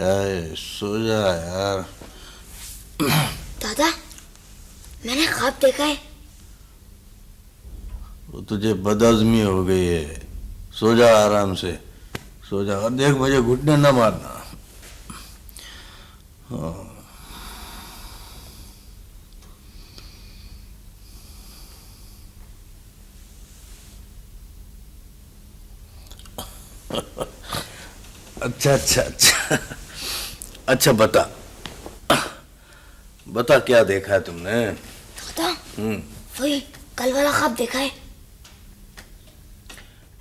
क्या है, सो जा यार। दादा, मैंने ख्वाब देखा है। वो तुझे बदहजमी हो गई है, सो जा आराम से, सो जा। और देख, मुझे घुटने न मारना। हाँ। अच्छा अच्छा अच्छा अच्छा, बता बता, क्या देखा है तुमने? दादा, वही कल वाला ख्वाब देखा है।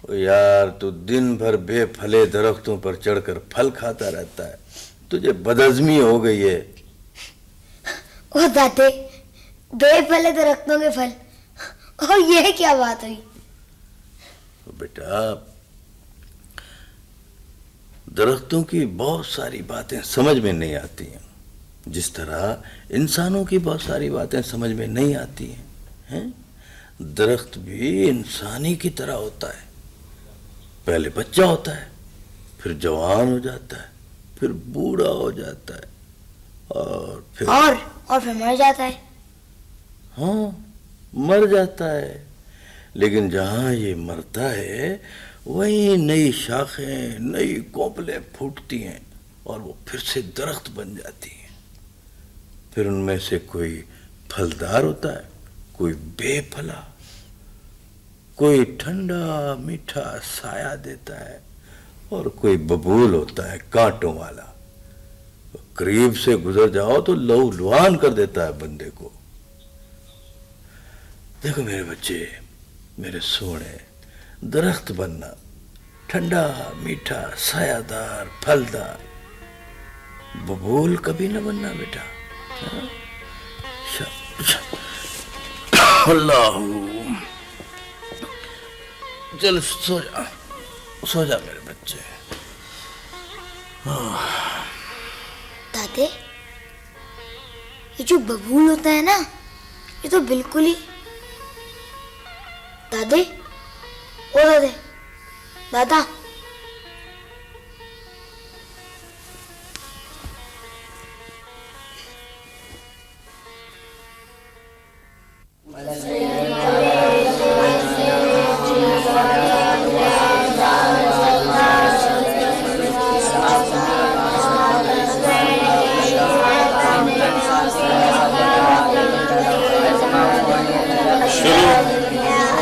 ओ यार, तू दिन भर बेफले दरख्तों पर चढ़कर फल खाता रहता है, तुझे बदहजमी हो गई है। ओ दादे, बेफले दरख्तों के फल, और ये क्या बात हुई? बेटा, दरख्तों की बहुत सारी बातें समझ में नहीं आती हैं, जिस तरह इंसानों की बहुत सारी बातें समझ में नहीं आती हैं। दरख्त भी इंसानी की तरह होता है। पहले बच्चा होता है, फिर जवान हो जाता है, फिर बूढ़ा हो जाता है, और फिर मर जाता है। हाँ, मर जाता है। लेकिन जहां ये मरता है, वहीं नई शाखें, नई कोपलें फूटती हैं और वो फिर से दरख्त बन जाती हैं। फिर उनमें से कोई फलदार होता है, कोई बेफला, कोई ठंडा मीठा साया देता है, और कोई बबूल होता है कांटों वाला। करीब से गुजर जाओ तो लहू लुहान कर देता है बंदे को। देखो मेरे बच्चे, मेरे सोने, दरख्त बनना, ठंडा मीठा सायादार फलदार, बबूल कभी न बनना बेटा। अल्लाह, चल सो जा, सो जा मेरे बच्चे। दादे, ये जो बबूल होता है ना, ये तो बिल्कुल ही दादे, ओ दादे, दादा,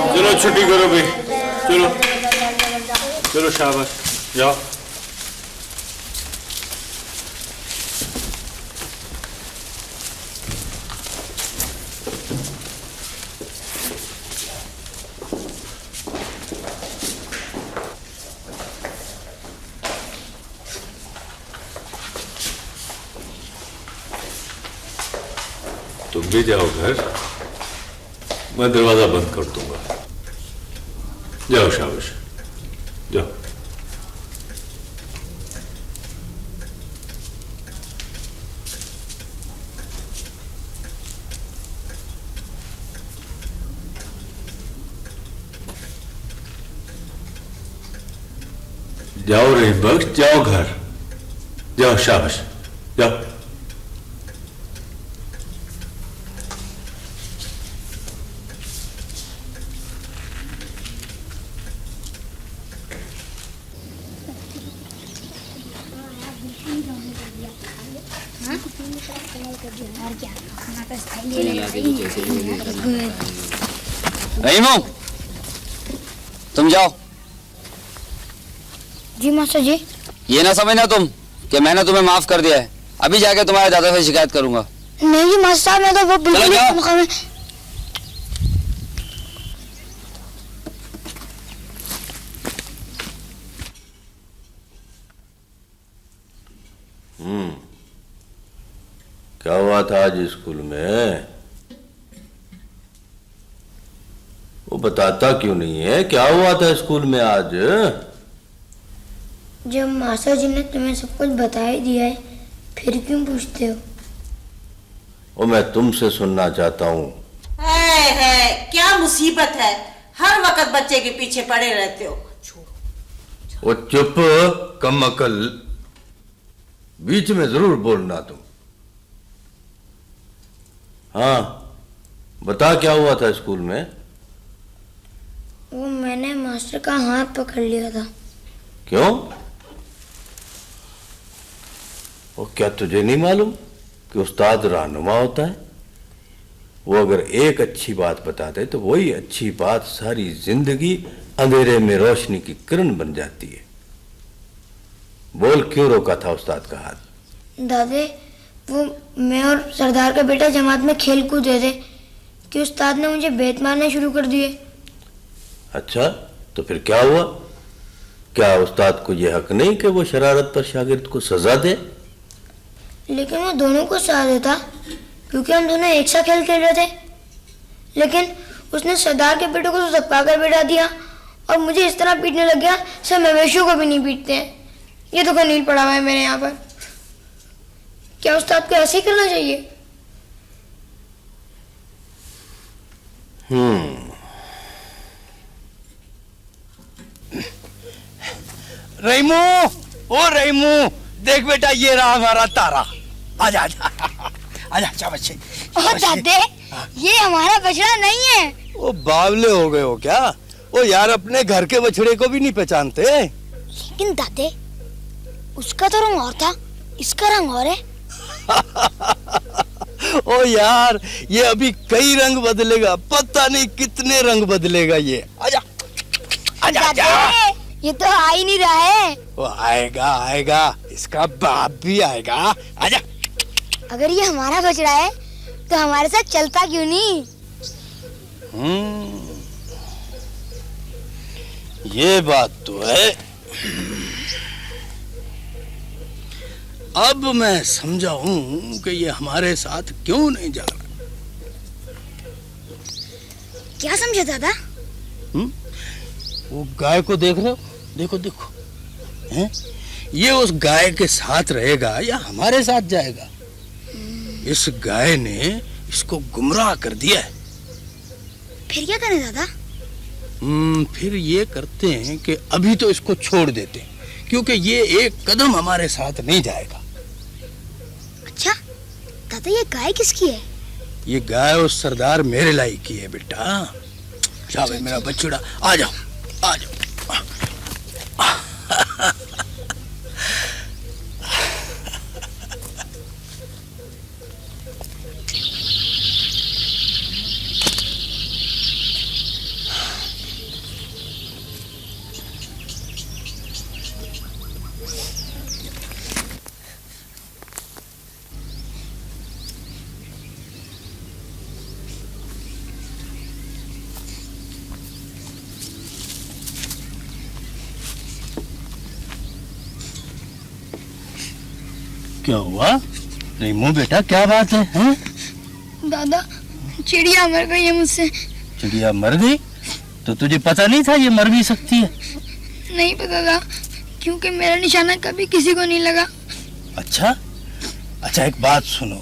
चलो छुट्टी करो भाई, चलो चलो, शाबाश, जाओ। तुम भी जाओ घर, मैं दरवाजा बंद कर दूंगा। जाओ, शाबाश, जाओ। जाओ रहीम बख्श, जाओ घर, जाओ, शाबाश, जाओ। रहीमो, तुम जाओ। जी मास्टर जी। ये ना समझना तुम कि मैंने तुम्हें माफ कर दिया है। अभी जाके तुम्हारे दादा से शिकायत करूंगा। नहीं जी मास्टर साहब, मैं तो वो बिल्कुल ही क्या हुआ था आज स्कूल में? वो बताता क्यों नहीं है? क्या हुआ था स्कूल में आज? जब मास्टर जी ने तुम्हें सब कुछ बता ही दिया है, फिर क्यों पूछते हो? वो मैं तुमसे सुनना चाहता हूँ। है क्या मुसीबत है, हर वक्त बच्चे के पीछे पड़े रहते हो। वो चुप, कम अकल। बीच में जरूर बोलना तुम। हाँ, बता क्या हुआ था स्कूल में? वो मैंने मास्टर का हाथ पकड़ लिया था। क्यों? और क्या तुझे नहीं मालूम कि उस्ताद रहनुमा होता है? वो अगर एक अच्छी बात बताते तो वही अच्छी बात सारी जिंदगी अंधेरे में रोशनी की किरण बन जाती है। बोल, क्यों रोका था उस्ताद का हाथ? दादे, वो मैं और सरदार का बेटा जमात में खेल कूद रहे थे कि उस्ताद ने मुझे बेत मारने शुरू कर दिए। अच्छा, तो फिर क्या हुआ? क्या उस्ताद को यह हक नहीं कि वो शरारत पर शागिर्द को सजा दे? लेकिन वो दोनों को सजा देता क्योंकि हम दोनों एक साथ खेल रहे थे। लेकिन उसने सरदार के बेटे को तो धक्का कर बैठा दिया और मुझे इस तरह पीटने लग गया, सब मवेशियों को भी नहीं पीटते हैं। ये तो कनील पड़ा हुआ है मेरे यहाँ पर। क्या उस्ताद को ऐसे ही करना चाहिए? रहीमू, ओ रहीमू, देख बेटा ये रहा हमारा तारा। आजा आजा आजा, अच्छा बच्चे। ओ दादे, ये हमारा बछड़ा नहीं है। ओ बावले हो गए हो क्या? ओ यार, अपने घर के बछड़े को भी नहीं पहचानते? लेकिन दादे, उसका तो रंग और था, इसका रंग और है। ओ यार, ये अभी कई रंग बदलेगा, पता नहीं कितने रंग बदलेगा ये। आजा आजा आजा। दादे, ये तो आ ही नहीं रहा है। वो आएगा आएगा, इसका बाप भी आएगा। आजा। अगर ये हमारा बछड़ा है तो हमारे साथ चलता क्यों नहीं? ये बात तो है। अब मैं समझा हूं कि ये हमारे साथ क्यों नहीं जा रहा। क्या समझे दादा? वो गाय को देख रहे हो? देखो देखो, हैं? ये उस गाय के साथ रहेगा या हमारे साथ जाएगा? इस गाय ने इसको गुमराह कर दिया है। फिर क्या करें दादा? फिर ये करते हैं कि अभी तो इसको छोड़ देते हैं, क्योंकि ये एक कदम हमारे साथ नहीं जाएगा। अच्छा दादा, ये गाय किसकी है? ये गाय उस सरदार मेरे लायक की है बेटा। जा भाई मेरा बछड़ा, आ जाओ आ जाओ। क्या हुआ रेमो बेटा, क्या बात है, हैं? दादा, चिड़िया मर गई है मुझसे। चिड़िया मर गई? तो तुझे पता नहीं था ये मर भी सकती है? नहीं पता था, क्योंकि मेरा निशाना कभी किसी को नहीं लगा। अच्छा अच्छा, एक बात सुनो,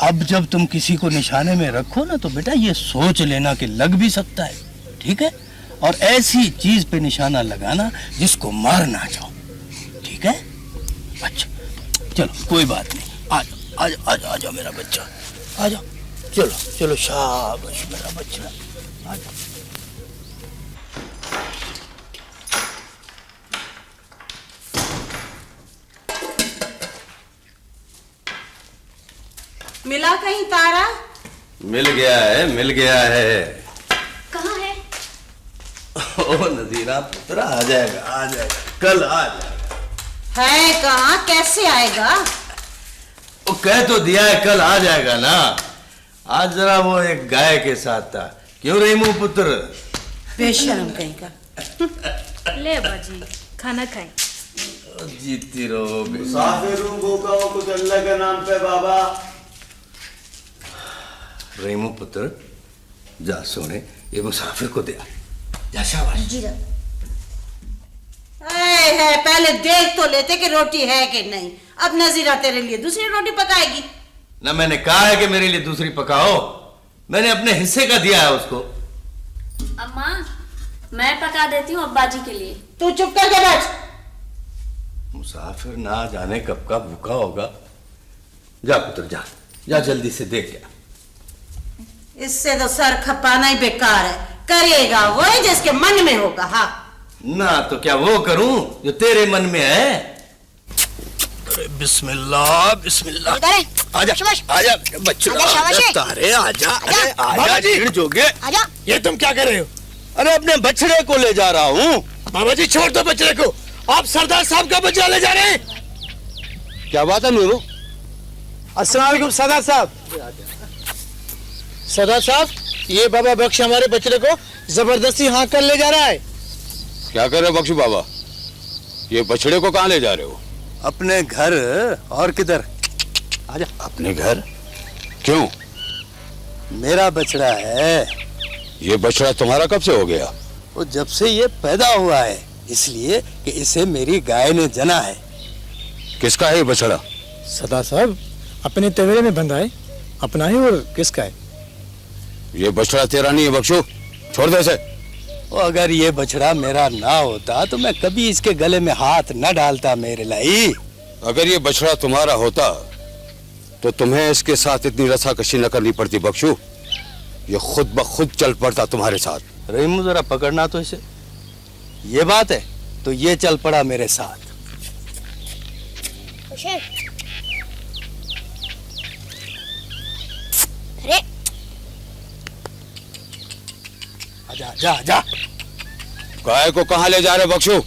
अब जब तुम किसी को निशाने में रखो ना, तो बेटा ये सोच लेना कि लग भी सकता है, ठीक है? और ऐसी चीज पे निशाना लगाना जिसको मार ना जाओ, ठीक है? अच्छा चलो कोई बात नहीं, आ जाओ आ जाओ आ जाओ आ जाओ मेरा बच्चा, आ जाओ। चलो चलो, शाबाश मेरा बच्चा, आ जाओ। मिला कहीं तारा? मिल गया है, मिल गया है। कहाँ है? ओ नजीरा पुत्र, आ जाएगा आ जाएगा, कल आ जाएगा। है कहाँ, कैसे आएगा? वो कह तो दिया है कल आ जाएगा ना। आज जरा वो एक गाय के साथ था, क्यों रेमू पुत्र? बेशर्म कहीं का। ले बाजी, खाना खाएं। जीती रहो। मुसाफिर हूँ, भूखा हूँ, कुछ अल्लाह के नाम पे बाबा। रेमू पुत्र, जा सोने, ये मुसाफिर को दे, जा। शाबाश। जी दादा। है पहले देख तो लेते कि रोटी है कि नहीं। अब नजीरा तेरे लिए दूसरी रोटी पकाएगी। ना मैंने कहा है कि मेरे लिए दूसरी पकाओ, मैंने अपने हिस्से का दिया है उसको। अम्मा, मैं पका देती हूँ अब्बा जी के लिए। तू चुप करके बैठ। मुसाफिर ना जाने कब का भूखा होगा। जा पुत्र जा, जा जल्दी से देख क्या। इससे तो सर खपाना ही बेकार है, करेगा वो जिसके मन में होगा। हाँ ना तो क्या वो करूं जो तेरे मन में है। अरे बिस्मिल्लाह बिस्मिल्लाह। आजा आजा बच्चों, तारे आजा, अरे आजा जी जोगे। ये तुम क्या कर रहे हो? अरे अपने बछड़े को ले जा रहा हूँ। बाबा जी छोड़ दो बछड़े को, आप सरदार साहब का बछड़ा ले जा रहे हैं। क्या बात है नूरू? अस्सलाम वालेकुम सरदार साहब। सरदार साहब, ये बाबा बख्श हमारे बछड़े को जबरदस्ती हाँक कर ले जा रहा है। क्या कर रहे हो बख्शू बाबा? ये बछड़े को कहाँ ले जा रहे हो? अपने घर, और किधर? आजा। अपने घर? क्यों? मेरा बछड़ा है। ये बछड़ा तुम्हारा कब से हो गया? वो जब से ये पैदा हुआ है, इसलिए कि इसे मेरी गाय ने जना है। किसका है ये बछड़ा? सरदार साहब, अपने तवेरे में बंधा है, अपना है और किसका है? ये बछड़ा तेरा नहीं है बख्शू, छोड़ दे इसे। अगर ये बछड़ा मेरा ना होता तो मैं कभी इसके गले में हाथ न डालता मेरे लाई। अगर ये बछड़ा तुम्हारा होता तो तुम्हें इसके साथ इतनी रस्साकशी न करनी पड़ती बख्शू। ये खुद ब खुद चल पड़ता तुम्हारे साथ। रहीमू जरा पकड़ना तो इसे। ये बात है तो ये चल पड़ा मेरे साथ। अरे आजा जा जा। गाय को कहाँ ले जा रहे बख्शू?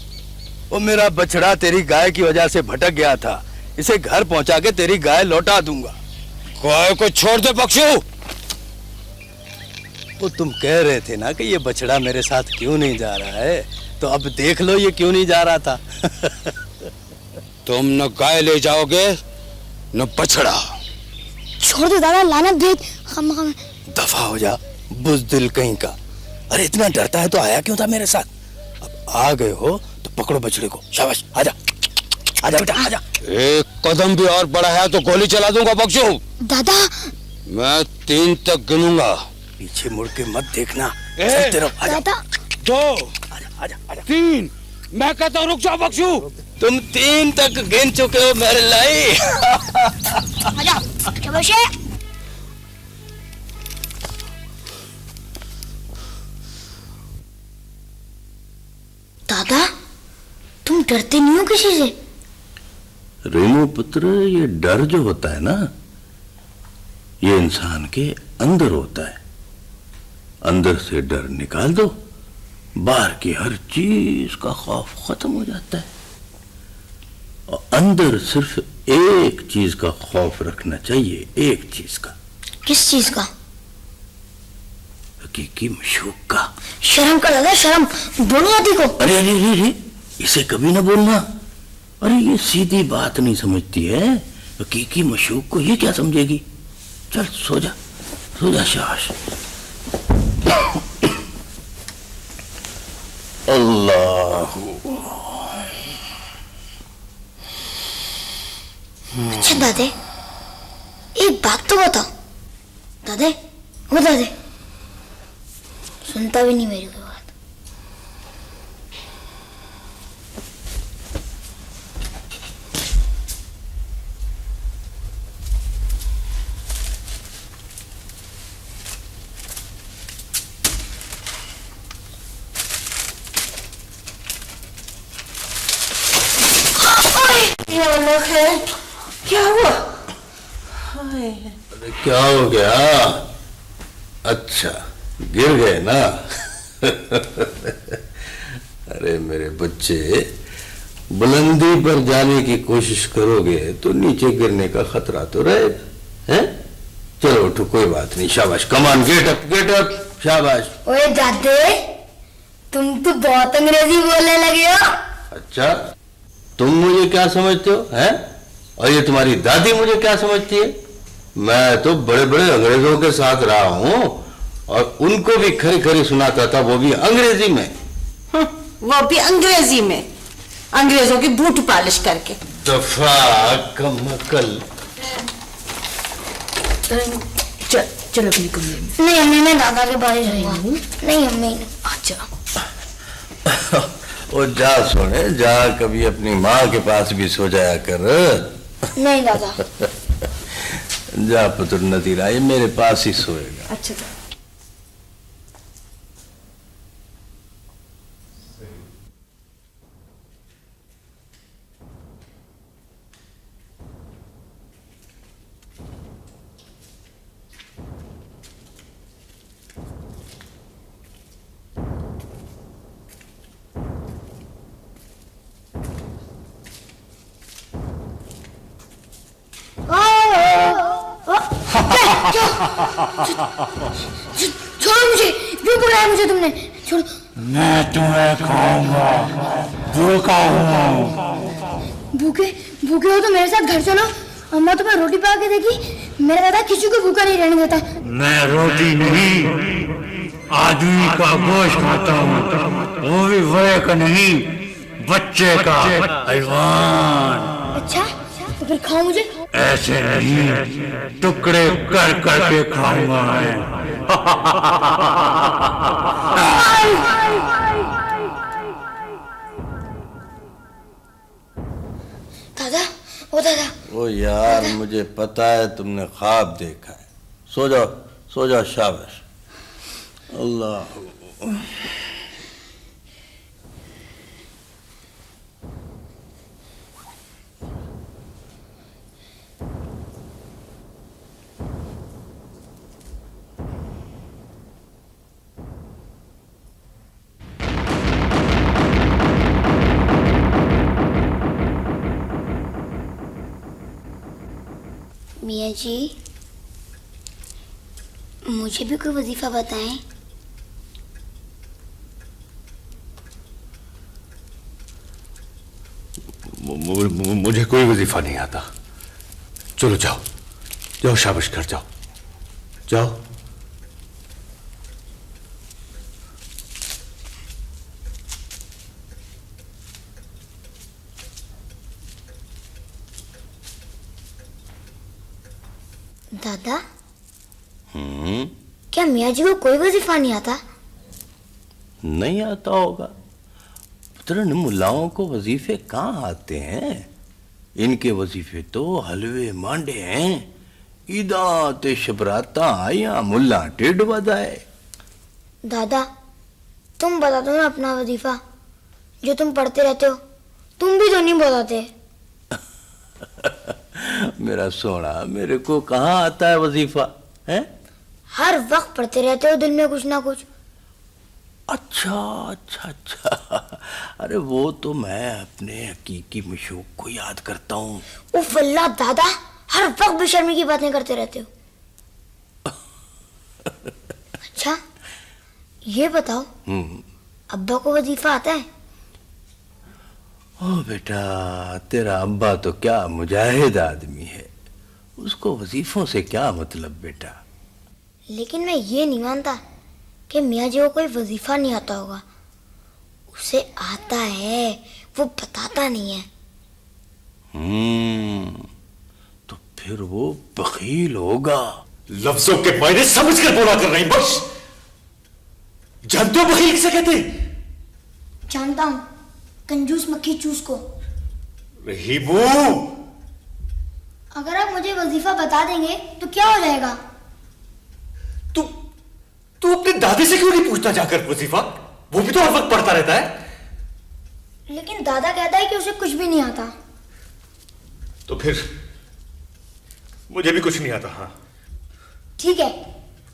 वो मेरा बछड़ा तेरी गाय की वजह से भटक गया था, इसे घर पहुंचा के तेरी गाय लौटा दूंगा। गाय को छोड़ दे बख्शू। वो तुम कह रहे थे ना कि ये बछड़ा मेरे साथ क्यों नहीं जा रहा है, तो अब देख लो ये क्यों नहीं जा रहा था। तुम न गाय ले जाओगे न बछड़ा। छोड़ दो दादा, लानत भेज। हम दफा हो जा बुज़दिल कहीं का। अरे इतना डरता है तो आया क्यों था मेरे साथ? अब आ गए हो तो पकड़ो बछड़े को। शाबाश, आजा आजा बेटा आजा। एक कदम भी और बढ़ाया तो गोली चला दूंगा बख्शू। दादा मैं 3 तक गिनूंगा। पीछे मुड़ के मत देखना, चलते रहो। आजा। दादा 2 आजा आजा आजा। 3 मैं कहता हूँ रुक जाओ बख्शू। तुम 3 तक गिन चुके हो मेरे लाई। आजा शाबाश। दादा तुम डरते नहीं हो किसी से? रेमो पुत्र, ये डर जो होता है ना, ये इंसान के अंदर होता है। अंदर से डर निकाल दो, बाहर की हर चीज का खौफ खत्म हो जाता है। और अंदर सिर्फ एक चीज का खौफ रखना चाहिए, एक चीज का। किस चीज का? हकीकी मशूक का। शर्म कर दादा, शर्म। बोलो दादी को। अरे अरे अरे अरे, इसे कभी ना बोलना। अरे ये सीधी बात नहीं समझती है, हकीकी मशूक को ये क्या समझेगी। चल सो जा, सो जा शाबाश। अल्लाह। अच्छा दादे, एक बात तो बताओ। दादे, वो दादे सुनता भी नहीं मेरी कोई बात। क्या हुआ? अरे क्या हो गया? अच्छा गिर गए ना। अरे मेरे बच्चे, बुलंदी पर जाने की कोशिश करोगे तो नीचे गिरने का खतरा तो रहेगा, हैं? चलो उठो, कोई बात नहीं। शाबाश, कमान, गेट अप, शाबाश। ओए दादे, तुम तो बहुत अंग्रेजी बोलने लगे हो। अच्छा, तुम मुझे क्या समझते हो, हैं? और ये तुम्हारी दादी मुझे क्या समझती है? मैं तो बड़े बड़े अंग्रेजों के साथ रहा हूं और उनको भी खरी खरी सुनाता था, वो भी अंग्रेजी में। वो भी अंग्रेजी में, अंग्रेजों की बूट पालिश करके। दफा कमकल। चलो अपने कमरे में। नहीं अम्मी, मैं दादा के पास ही रहूंगा। नहीं अम्मी। अच्छा ओ जा सोने जा, कभी अपनी माँ के पास भी सो जाया कर। नहीं दादा। जा पुत्र नजीरा, ये मेरे पास ही सोएगा। अच्छा दादा। छोड़ो मुझे, क्यों बुलाया मुझे तुमने? छोड़ो। मैं तुम्हें खाऊंगा, भूखा हूँ। भूखे भूखे हो तो मेरे साथ घर चलो। अम्मा तुम्हें रोटी पका के देगी। मेरा दादा किसी को भूखा नहीं रहने देता। मैं रोटी नहीं, आदमी का गोश्त खाता हूँ, वो भी बड़े का नहीं, बच्चे का, हैवान। अच्छा तो फिर खाओ मुझे। ऐसे नहीं, टुकड़े कर कर के खाऊंगा मैं। दादा, ओ दादा। ओ यार, मुझे पता है तुमने ख्वाब देखा है। सो जाओ सो जाओ, शाबाश। अल्लाह। मियाँ जी, मुझे भी कोई वजीफा बताएं। मुझे कोई वजीफा नहीं आता। चलो जाओ जाओ, शाबाश कर जाओ जाओ। दादा, क्या मियाँ जी को कोई वजीफा नहीं आता? नहीं आता होगा पुत्र, मुल्लाओं को वजीफे कहाँ आते हैं? इनके वजीफे तो हलवे मांडे हैं। ईदा ते शबराता आया, मुल्ला टिड बजाए। दादा, तुम बता दो ना अपना वजीफा, जो तुम पढ़ते रहते हो। तुम भी तो नहीं बताते। मेरा सोना, मेरे को कहाँ आता है वजीफा है? हर वक्त पढ़ते रहते हो, दिल में कुछ ना कुछ। अच्छा अच्छा अच्छा, अरे वो तो मैं अपने हकीकी मशूक को याद करता हूँ। उफ अल्लाह दादा, हर वक्त बेशर्मी की बातें करते रहते हो। अच्छा ये बताओ, अब्बा को वजीफा आता है? ओ बेटा, तेरा अब्बा तो क्या मुजाहिद आदमी है, उसको वजीफों से क्या मतलब बेटा। लेकिन मैं ये नहीं मानता कि मियाँ जी को कोई वजीफा नहीं आता होगा। उसे आता है, वो बताता नहीं है। तो फिर वो बखील होगा। लफ्जों के मायने समझ कर बोला कर रही बस। जानते हो बखील किसे कहते? जानता हूँ, कंजूस मक्खी चूस को। रहीमू, अगर आप मुझे वजीफा बता देंगे तो क्या हो जाएगा? तू अपने दादी से क्यों नहीं पूछता जाकर वजीफा? वो भी तो हर वक्त पढ़ता रहता है। लेकिन दादा कहता है कि उसे कुछ भी नहीं आता। तो फिर मुझे भी कुछ नहीं आता। हाँ ठीक है,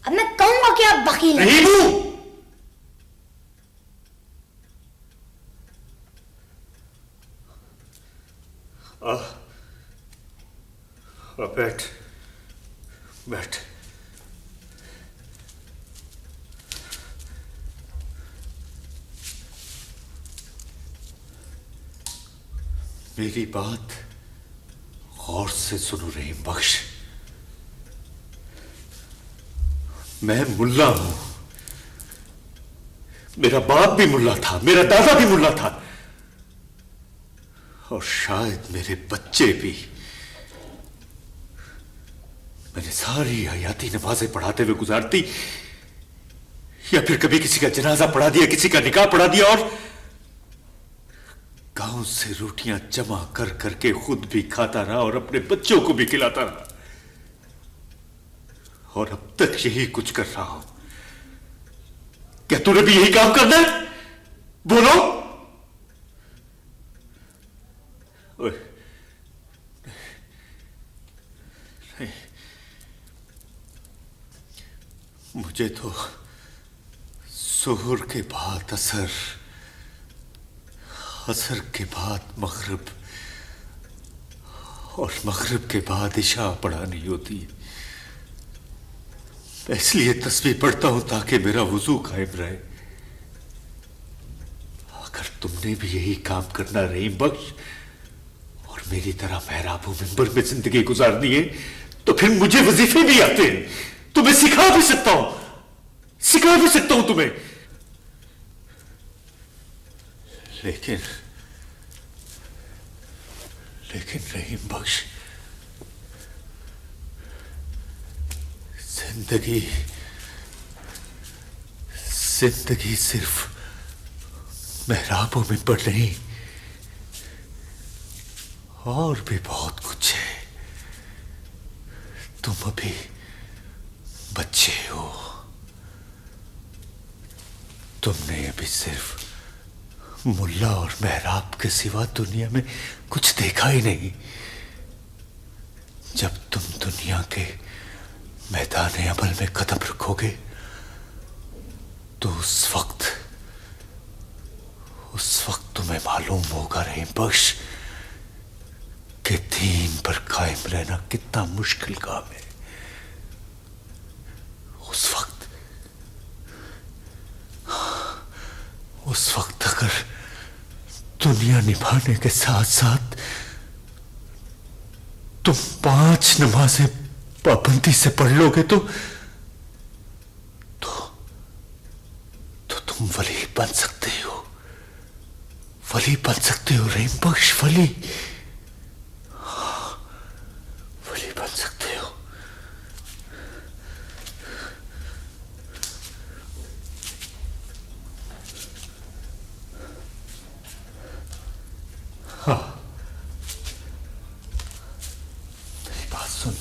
अब मैं कहूंगा कि आप बखील हैं। रहीमू, बैठ बैठ। मेरी बात गौर से सुनो रहीम बख्श। मैं मुल्ला हूं, मेरा बाप भी मुल्ला था, मेरा दादा भी मुल्ला था, और शायद मेरे बच्चे भी। मैंने सारी हयाती नमाजें पढ़ाते हुए गुजारती, या फिर कभी किसी का जनाजा पढ़ा दिया, किसी का निकाह पढ़ा दिया, गांव से रोटियां जमा कर करके खुद भी खाता रहा और अपने बच्चों को भी खिलाता रहा, और अब तक यही कुछ कर रहा हूं। क्या तूने भी यही काम करना है? बोलो। ओए, नहीं, मुझे तो जोहर के बाद असर, असर के बाद मगरिब और मगरिब के बाद इशा पढ़ानी होती है। मैं इसलिए तस्बीह पढ़ता हूं ताकि मेरा वुजू कायम रहे। अगर तुमने भी यही काम करना रहीम बख्श और मेरी तरह महराबू मिंबर में जिंदगी गुजारनी है तो फिर मुझे वजीफे भी आते हैं, तुम्हें सिखा भी सकता हूं, सिखा भी सकता हूं तुम्हें। लेकिन रहीम बख्श, जिंदगी सिर्फ महराबों में पड़ नहीं, और भी बहुत कुछ है। तुम अभी बच्चे हो, तुमने अभी सिर्फ मुल्ला और महराब के सिवा दुनिया में कुछ देखा ही नहीं। जब तुम दुनिया के मैदान अमल में कदम रखोगे तो उस वक्त तुम्हें मालूम होगा रहीम बख्श कि दीन पर कायम रहना कितना मुश्किल काम है। उस वक्त अगर दुनिया निभाने के साथ साथ तुम 5 नमाजें पाबंदी से पढ़ लोगे तो तुम वली बन सकते हो, वली बन सकते हो रहीम बख्श, वली बन सकते हो। हाँ, मेरी बात सुन।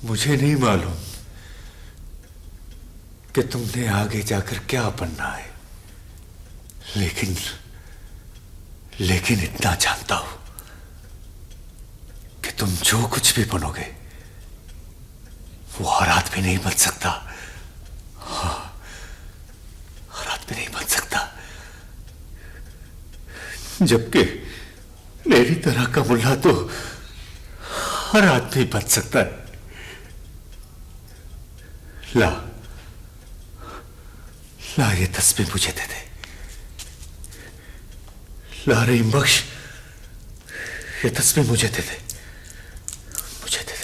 मुझे नहीं मालूम कि तुमने आगे जाकर क्या बनना है, लेकिन इतना जानता हूं कि तुम जो कुछ भी बनोगे वो हरात भी नहीं बन सकता। हाँ, हरात भी नहीं बन सकता, जबकि मेरी तरह का मुल्ला तो हरात भी बन सकता है। ला ये तस्बीह मुझे दे दे। ला रहीम बख्श, ये तस्बीह मुझे दे दे, मुझे दे दे।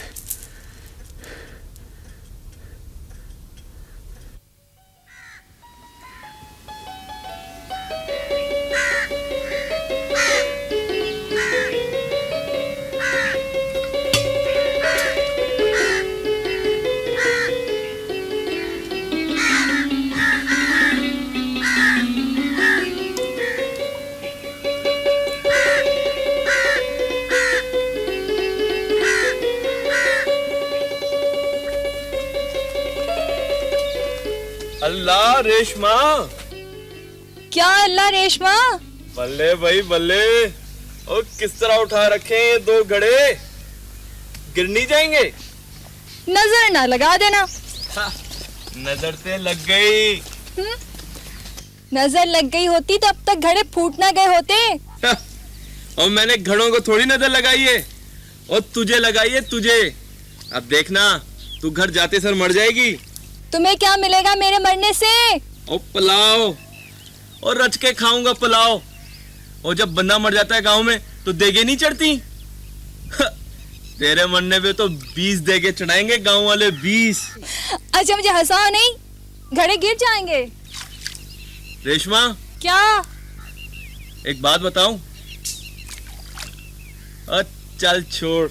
अल्लाह रेशमा। क्या अल्लाह रेशमा? बल्ले भाई बल्ले, और किस तरह उठा रखे हैं 2 घड़े, गिर नहीं जाएंगे? नजर ना लगा देना। नजर से लग गई। नजर लग गई होती तो अब तक घड़े फूट ना गए होते। और मैंने घड़ों को थोड़ी नजर लगाई है, और तुझे लगाई है तुझे। अब देखना तू घर जाते सर मर जाएगी। तुम्हें क्या मिलेगा मेरे मरने से? ओ पुलाव, और रच के खाऊंगा पुलाव। और जब बंदा मर जाता है गांव में तो देगे नहीं चढ़ती। तेरे मरने पे तो 20 देगे चढ़ाएंगे गांव वाले, 20। अच्छा मुझे हंसाओ नहीं, घड़े गिर जाएंगे। रेशमा। क्या? एक बात बताऊं? चल छोड़,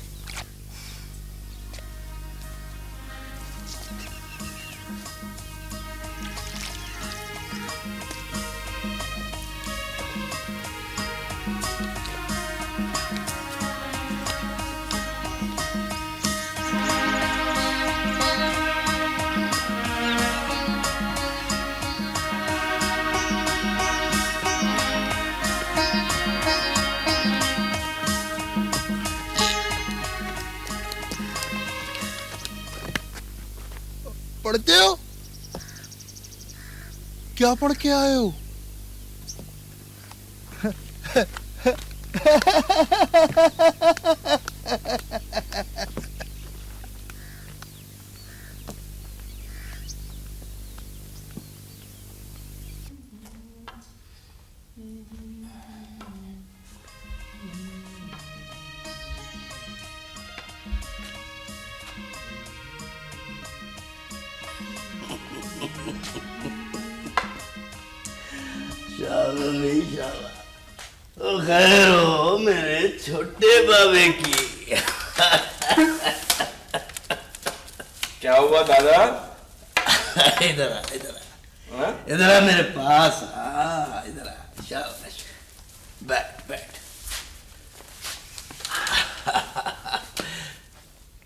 पढ़ते हो? क्या पढ़ के आए हो? खैर हो मेरे छोटे बाबे की। क्या हुआ दादा? इधर आ, इधर आ मेरे पास आ, इधर आ, शाबाश, बैठ बैठ।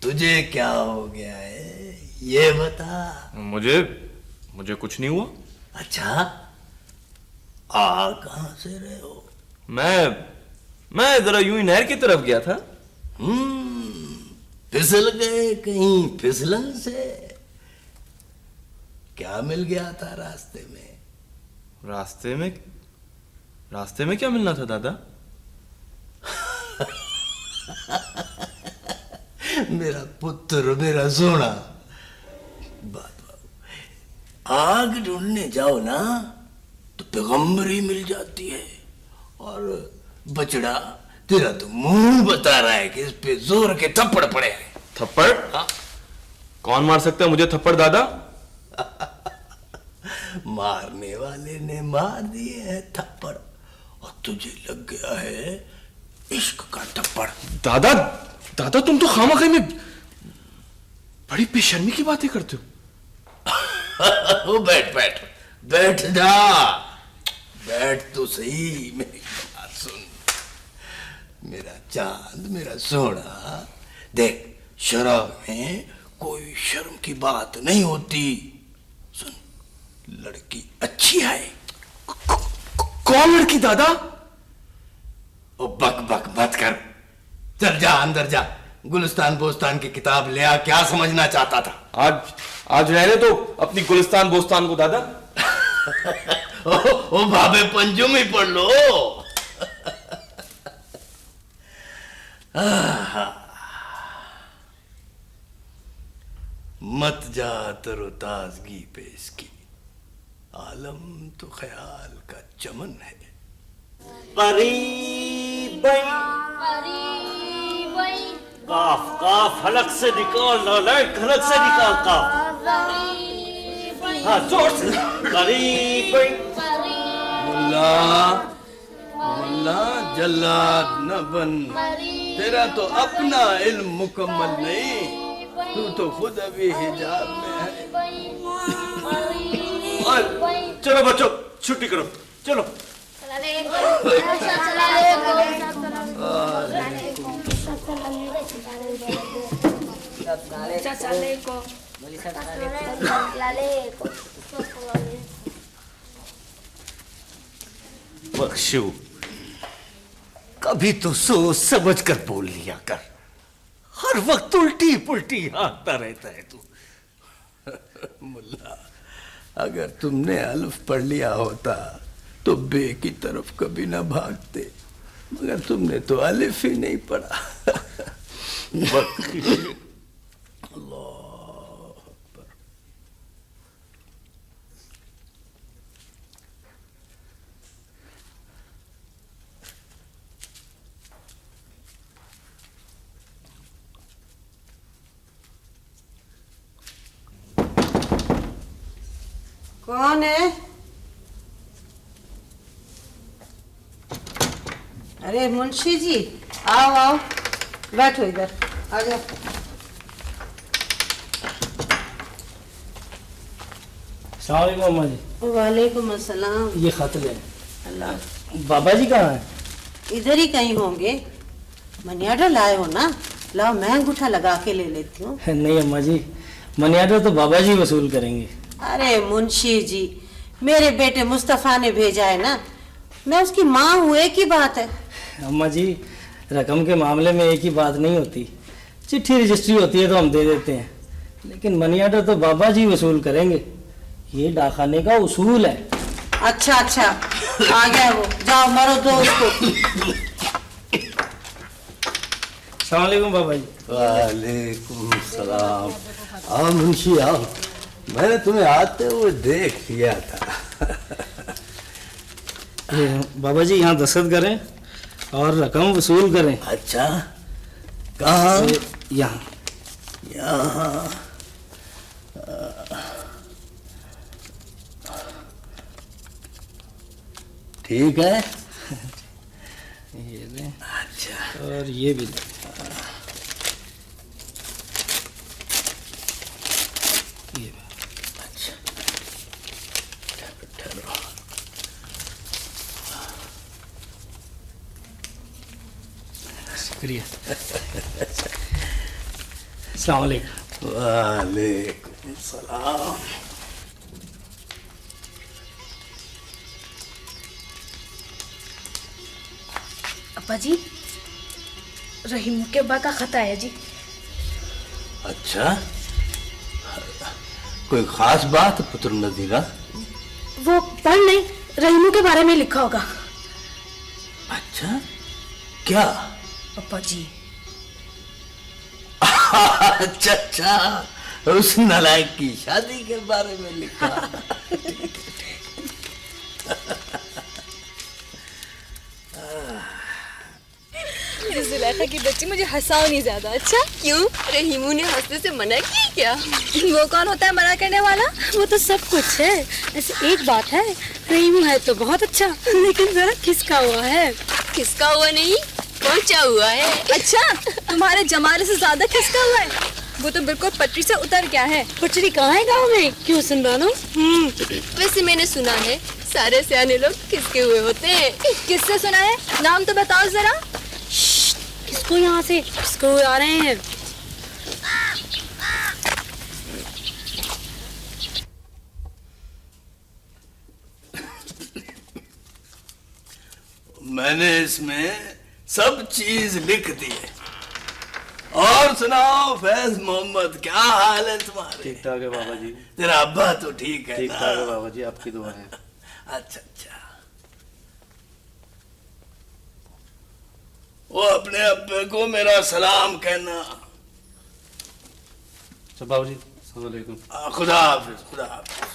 तुझे क्या हो गया है ये बता। मुझे कुछ नहीं हुआ। अच्छा, आ कहां से रहे हो? मैं जरा यूं ही नहर की तरफ गया था। फिसल गए कहीं फिसलन से? क्या मिल गया था रास्ते में? रास्ते में क्या मिलना था दादा? मेरा पुत्र, मेरा सोना। आग ढूंढने जाओ ना तो पैगंबरी मिल जाती है। और बचड़ा, तेरा तो मुंह बता रहा है कि इस पे जोर के थप्पड़ पड़े हैं। थप्पड़? हाँ? कौन मार सकता है मुझे थप्पड़ दादा? मारने वाले ने मार दिए हैं थप्पड़ और तुझे लग गया है इश्क का थप्पड़। दादा तुम तो खामखा में बड़ी बेशर्मी की बातें करते हो। बैठ बैठ बैठ जा, बैठ तो सही। मेरी बात सुन मेरा चांद, मेरा सोना। देख, शराब में कोई शर्म की बात नहीं होती। सुन, लड़की अच्छी है। कौन लड़की दादा? ओ बक बक मत कर, चल जा अंदर जा। गुलिस्तान बोस्तान की किताब ले आ। क्या समझना चाहता था? आज रहने तो अपनी गुलिस्तान बोस्तान को दादा। ओ भाभे पंजुम ही पढ़ लो। मत जा तरोताजगी पे इसकी, आलम तो ख्याल का चमन है। काफ काफ हलक से निकाल, नालायक हलक से निकाल काफ। हाँ जोर से। करीब। मुल्ला जल्लाद न बन, तेरा तो अपना इल्म मुकम्मल नहीं, तू तो खुद अभी हिजाब में है। चलो बच्चों छुट्टी करो, चलो। बख्शू, कभी तो सोच समझ कर बोल लिया कर। हर वक्त उल्टी पुल्टी हाँकता रहता है तू। मुल्ला, अगर तुमने अल्फ पढ़ लिया होता तो बे की तरफ कभी ना भागते, मगर तुमने तो अलिफ ही नहीं पढ़ा। कौन है? अरे मुंशी जी, आओ आओ, बैठो इधर, आ जाओ। सलाम अम्मा जी। वालेकुम अस्सलाम। ये खत ले। अल्लाह। बाबा जी कहाँ हैं? इधर ही कहीं होंगे। मनियाडा लाए हो ना? लाओ, मैं अंगूठा लगा के ले लेती हूँ। नहीं अम्मा जी, मनियाडा तो बाबा जी वसूल करेंगे। अरे मुंशी जी, मेरे बेटे मुस्तफ़ा ने भेजा है ना, मैं उसकी माँ हूँ, एक ही बात है। अम्मा जी, रकम के मामले में एक ही बात नहीं होती, चिट्ठी रजिस्ट्री होती है तो हम दे देते हैं, लेकिन मनी ऑर्डर तो बाबा जी वसूल करेंगे, ये डाकखाने का उसूल है। अच्छा अच्छा, आ गया वो, जाओ मारो दो उसको। सलाम बाबा जी। वालेकुम सलाम। आओ मुंशी आओ, मैंने तुम्हें आते हुए देख लिया था। बाबा जी यहाँ दस्तखत करें और रकम वसूल करें। अच्छा, कहाँ? यहाँ। यहाँ ठीक है। ये ले। अच्छा, और ये भी ले। ये अच्छा, ठहरो। शुक्रिया। अस्सलाम वालेकुम। वालेकुम सलाम। अब्बा जी, रहीम के अब्बा का खत आया जी। अच्छा, कोई खास बात पुत्र नजीरा? वो पढ़ नहीं, रहीमू के बारे में लिखा होगा। अच्छा, क्या? अब्बा जी। अच्छा अच्छा, उस नालायक की शादी के बारे में लिखा। जुलेखा की बच्ची मुझे हंसाओ नहीं ज्यादा। अच्छा क्यों? रहीमू ने हंसने से मना किया क्या? वो कौन होता है मना करने वाला? वो तो सब कुछ है। ऐसे एक बात है, रहीमू है तो बहुत अच्छा, लेकिन जरा खिसका हुआ है। खिसका हुआ नहीं, पहुंचा हुआ है। अच्छा, तुम्हारे जमाले से ज्यादा खिसका हुआ है। वो तो बिल्कुल पटरी से उतर गया है। पटरी कहाँ है गाँव में? क्यों सुनवानो? वैसे मैंने सुना है सारे सियाने लोग खिसके हुए होते हैं। किससे सुना है? नाम तो बताओ जरा। किसको यहाँ से किसको आ रहे हैं? मैंने इसमें सब चीज लिख दी है। और सुनाओ फैज मोहम्मद, क्या हाल है तुम्हारे? ठीक ठाक है बाबा जी। तेरा अब्बा तो ठीक है? ठीक ठाक है बाबा जी, आपकी दुआ है। अच्छा अच्छा, वो अपने अब्बे को मेरा सलाम कहना। अच्छा बाबा जी, अस्सलाम वालेकुम। खुदा हाफिज, खुदा हाफिज।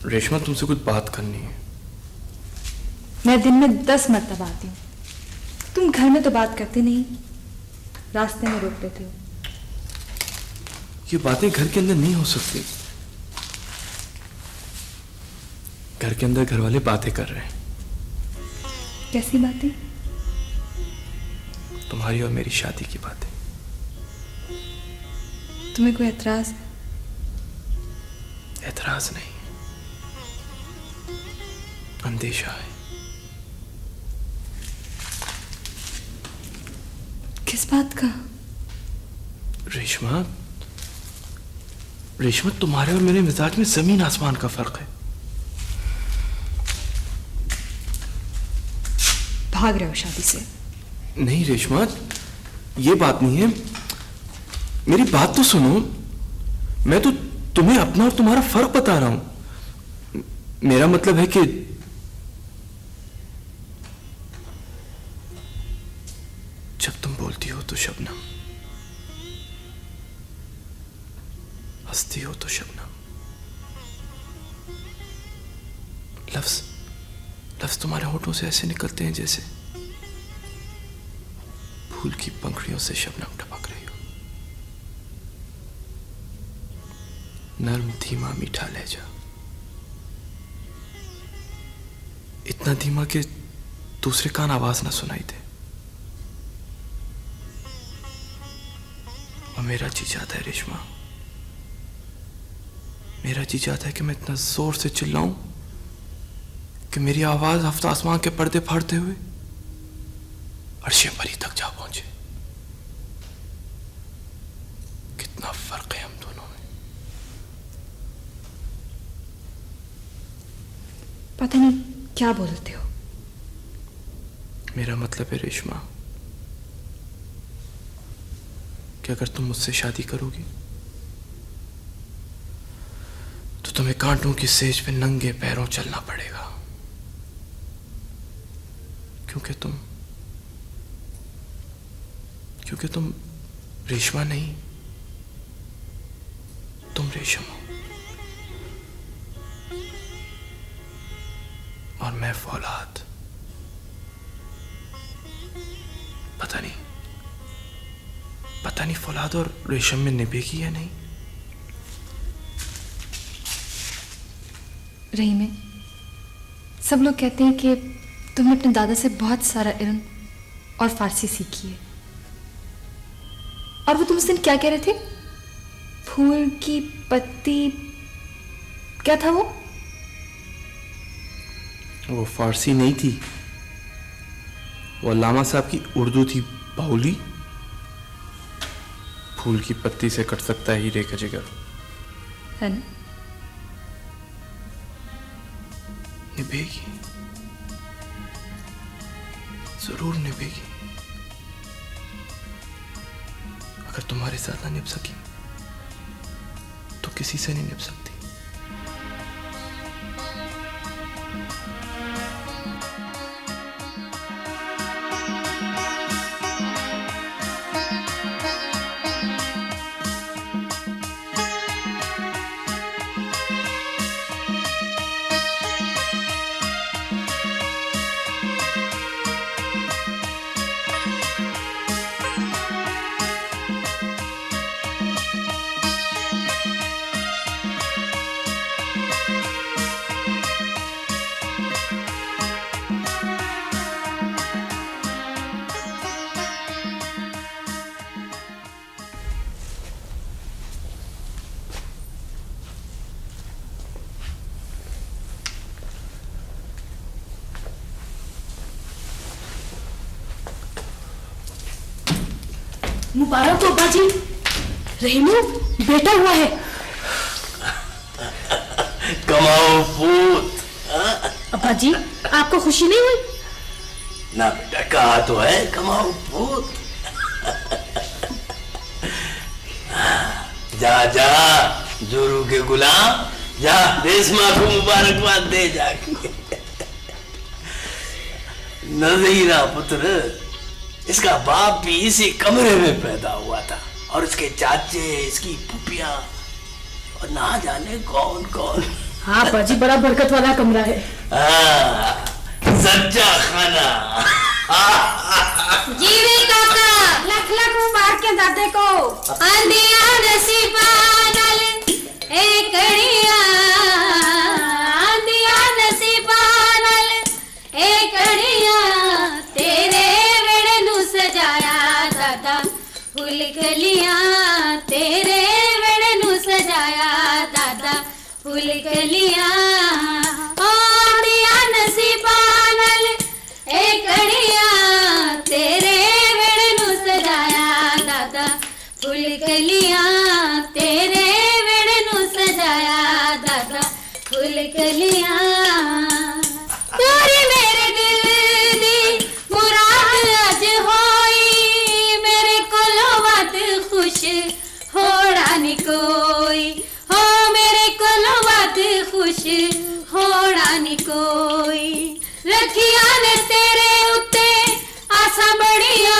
रेशमा तुमसे कुछ बात करनी है। मैं दिन में 10 मरतबा आती हूँ, तुम घर में तो बात करते नहीं, रास्ते में रोक लेते हो। ये बातें घर के अंदर नहीं हो सकती। घर के अंदर घर वाले बातें कर रहे हैं। कैसी बातें? तुम्हारी और मेरी शादी की बातें। तुम्हें कोई एतराज है? एतराज नहीं, अंदेशा है। किस बात का? रेशमा, रेशमा तुम्हारे और मेरे मिजाज में जमीन आसमान का फर्क है। भाग रहे हो शादी से? नहीं रेशमा, ये बात नहीं है, मेरी बात तो सुनो। मैं तो तुम्हें अपना और तुम्हारा फर्क बता रहा हूं। मेरा मतलब है कि जब तुम बोलती हो तो शबनम, हंसती हो तो शबनम, लफ्ज तुम्हारे होठों से ऐसे निकलते हैं जैसे फूल की पंखुड़ियों से शबनम टपक रही हो। नर्म धीमा मीठा लहजा, इतना धीमा कि दूसरे कान आवाज ना सुनाई दे। और मेरा जी चाहता है रेशमा, मेरा जी चाहता है कि मैं इतना जोर से चिल्लाऊं कि मेरी आवाज हफ्ता आसमान के पर्दे फाड़ते हुए अर्शे परी तक जा पहुंचे। कितना फर्क है हम दोनों में। पता नहीं क्या बोलते हो। मेरा मतलब है रेशमा कि अगर तुम मुझसे शादी करोगी तो तुम्हें कांटों की सेज पे नंगे पैरों चलना पड़ेगा, क्योंकि तुम रेशमा नहीं, तुम रेशम हो और मैं फौलाद। पता नहीं फौलाद और रेशम में निभेगी या नहीं। रहीमे, सब लोग कहते हैं कि तुमने अपने दादा से बहुत सारा इल्म और फारसी सीखी है। और वो तुम उस दिन क्या कह रहे थे? फूल की पत्ती, क्या था वो? वो फारसी नहीं थी, वो अल्लामा साहब की उर्दू थी, बाउली। फूल की पत्ती से कट सकता है हीरे का जिगर, है ना? निभेगी, जरूर निभेगी। अगर तुम्हारे साथ ना निभ सकी तो किसी से नहीं निभ सकती। मुबारक हो बाजी, रहीमू बेटा हुआ है। कमाओ पूत। अब्बा जी, आपको खुशी नहीं हुई? ना बेटा, कहा तो है कमाओ पूत। जा जा जोरू के गुलाम, जा रेशमा को मुबारकबाद दे जाके। नज़ीरा पुत्र, इसका बाप भी इसी कमरे में पैदा हुआ था और इसके चाचे, इसकी पुपिया और ना जाने कौन कौन। हाँ बाजी, बड़ा बरकत वाला कमरा है। सच्चा खाना। जीवी काका, लख लख मुबारक के दादे को। अंधिया नसीबा नल एकड़िया, अंधिया नसीबा नल एकड़िया, तेरे वेड़े नु सजाया दादा फूल कलियां, तेरे वेड़े नु सजाया दादा फूल कलियां। अंधिया नसीबा नल एकड़िया, तेरे वेड़े नु सजाया दादा फूल कलियां, तेरे वेड़े नु सजाया दादा फूल कलियां। तोरी मेरे दिल दी मुराद अज होई, मेरे कोलो बात खुश होड़ा नी कोई, हो मेरे कोलो बात खुश होड़ा नी कोई। रखिया ने तेरे उत्ते आसा बड़िया,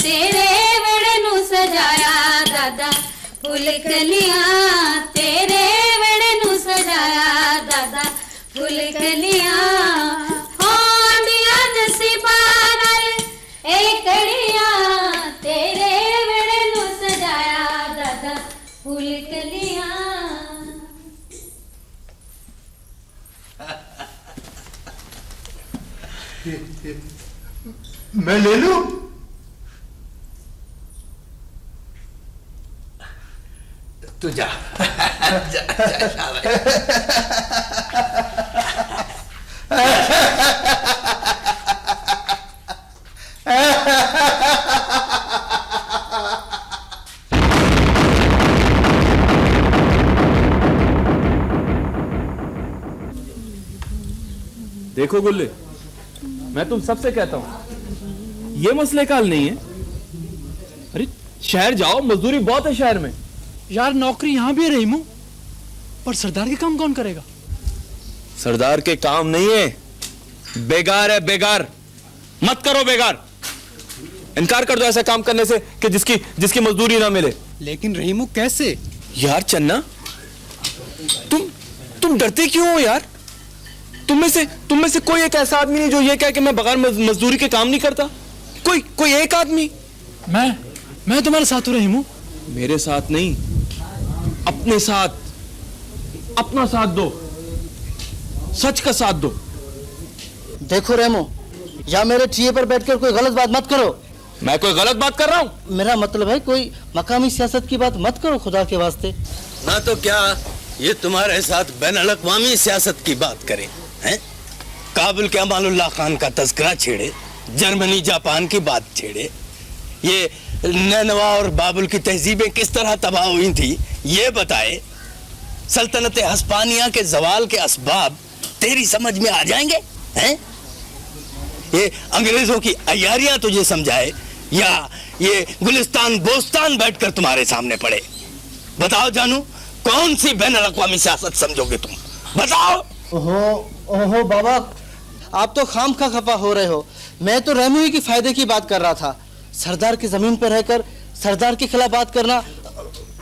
तेरे वेड़े नु सजाया दादा फूल कलियां, तेरे वेड़े नु सजाया दादा फूल कलियां। हो अंधिया नसीबा नल एकड़िया, तेरे वेड़े नु सजाया दादा फूल कलियां। मैं ले लूं? तू जा। जा, जा, शाबाश। देखो गुल्ले, मैं तुम सबसे कहता हूं, ये मसले का हल नहीं है। अरे शहर जाओ, मजदूरी बहुत है शहर में। यार नौकरी यहाँ भी है रहीमू, पर सरदार के काम कौन करेगा? सरदार के काम नहीं है, बेगार है, बेगार। मत करो बेगार, इनकार कर दो ऐसा काम करने से कि जिसकी मजदूरी ना मिले। लेकिन रहीमू कैसे? यार चन्ना, तुम डरते क्यों हो यार? तुम में से कोई एक ऐसा आदमी नहीं जो ये कहे कि मैं बगैर मजदूरी के काम नहीं करता? कोई एक आदमी? मैं तुम्हारे साथ हूं रहीमू। मेरे साथ नहीं, अपने साथ, अपना साथ दो, सच का साथ दो। देखो रेमो, या मेरे ठिये पर बैठकर कोई गलत बात मत करो। मैं कोई गलत बात कर रहा हूं? मेरा मतलब है कोई मकामी सियासत की बात मत करो खुदा के वास्ते। ना तो क्या ये तुम्हारे साथ बैनुल-अक़वामी सियासत की बात करें, हैं? काबुल के अमानुल्लाह खान का तज़किरा छेड़े, जर्मनी जापान की बात छेड़े, ये नैनवा और बाबुल की तहजीबें किस तरह तबाह हुई थी ये बताए, सल्तनत हस्पानिया के जवाल के असबाब तेरी समझ में आ जाएंगे, हैं? ये अंग्रेजों की अय्यारियां तुझे समझाए, या ये गुलिस्तान बोस्तान बैठकर तुम्हारे सामने पड़े? बताओ जानू, कौन सी बैनुल-अक़वामी सियासत समझोगे तुम? बताओ। ओहो बाबा, आप तो खाम खा खफा हो रहे हो। मैं तो रेमू ही के फायदे की बात कर रहा था। सरदार की जमीन पर रहकर सरदार के खिलाफ बात करना,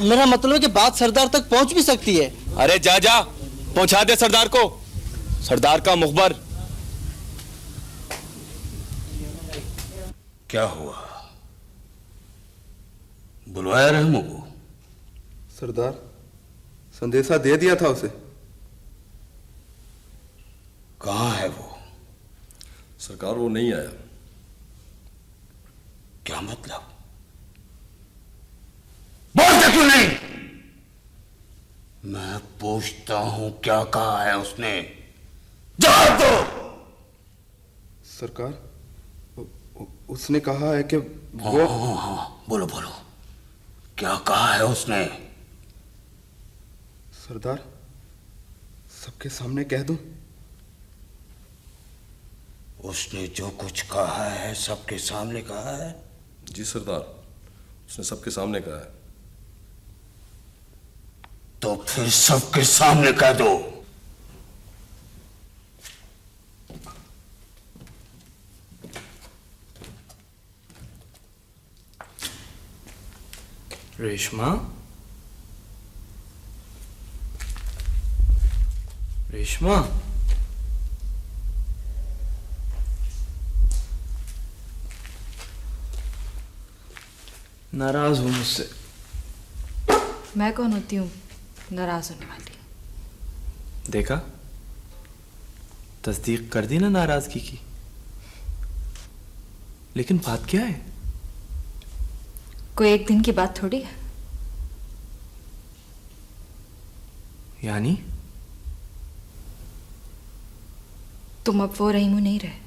मेरा मतलब है कि बात सरदार तक पहुंच भी सकती है। अरे जा पहुंचा दे सरदार को, सरदार का मुखबर। क्या हुआ? बुलवाया रहमू को? सरदार, संदेशा दे दिया था उसे। कहाँ है वो? सरकार वो नहीं आया। क्या मतलब? बोलते क्यों नहीं? मैं पूछता हूं क्या कहा है उसने, जवाब दो। सरकार, उसने कहा है कि वो हाँ, बोलो क्या कहा है उसने? सरदार, सबके सामने कह दूं? उसने जो कुछ कहा है सबके सामने कहा है? जी सरदार, उसने सबके सामने कहा है। तो फिर सबके सामने कह दो। रेशमा, रेशमा, नाराज हूं मुझसे? मैं कौन होती हूँ नाराज होने वाली? देखा, तस्दीक कर दी ना नाराजगी की। लेकिन बात क्या है? कोई एक दिन की बात थोड़ी है। यानी तुम अब वो रहीमू नहीं रहे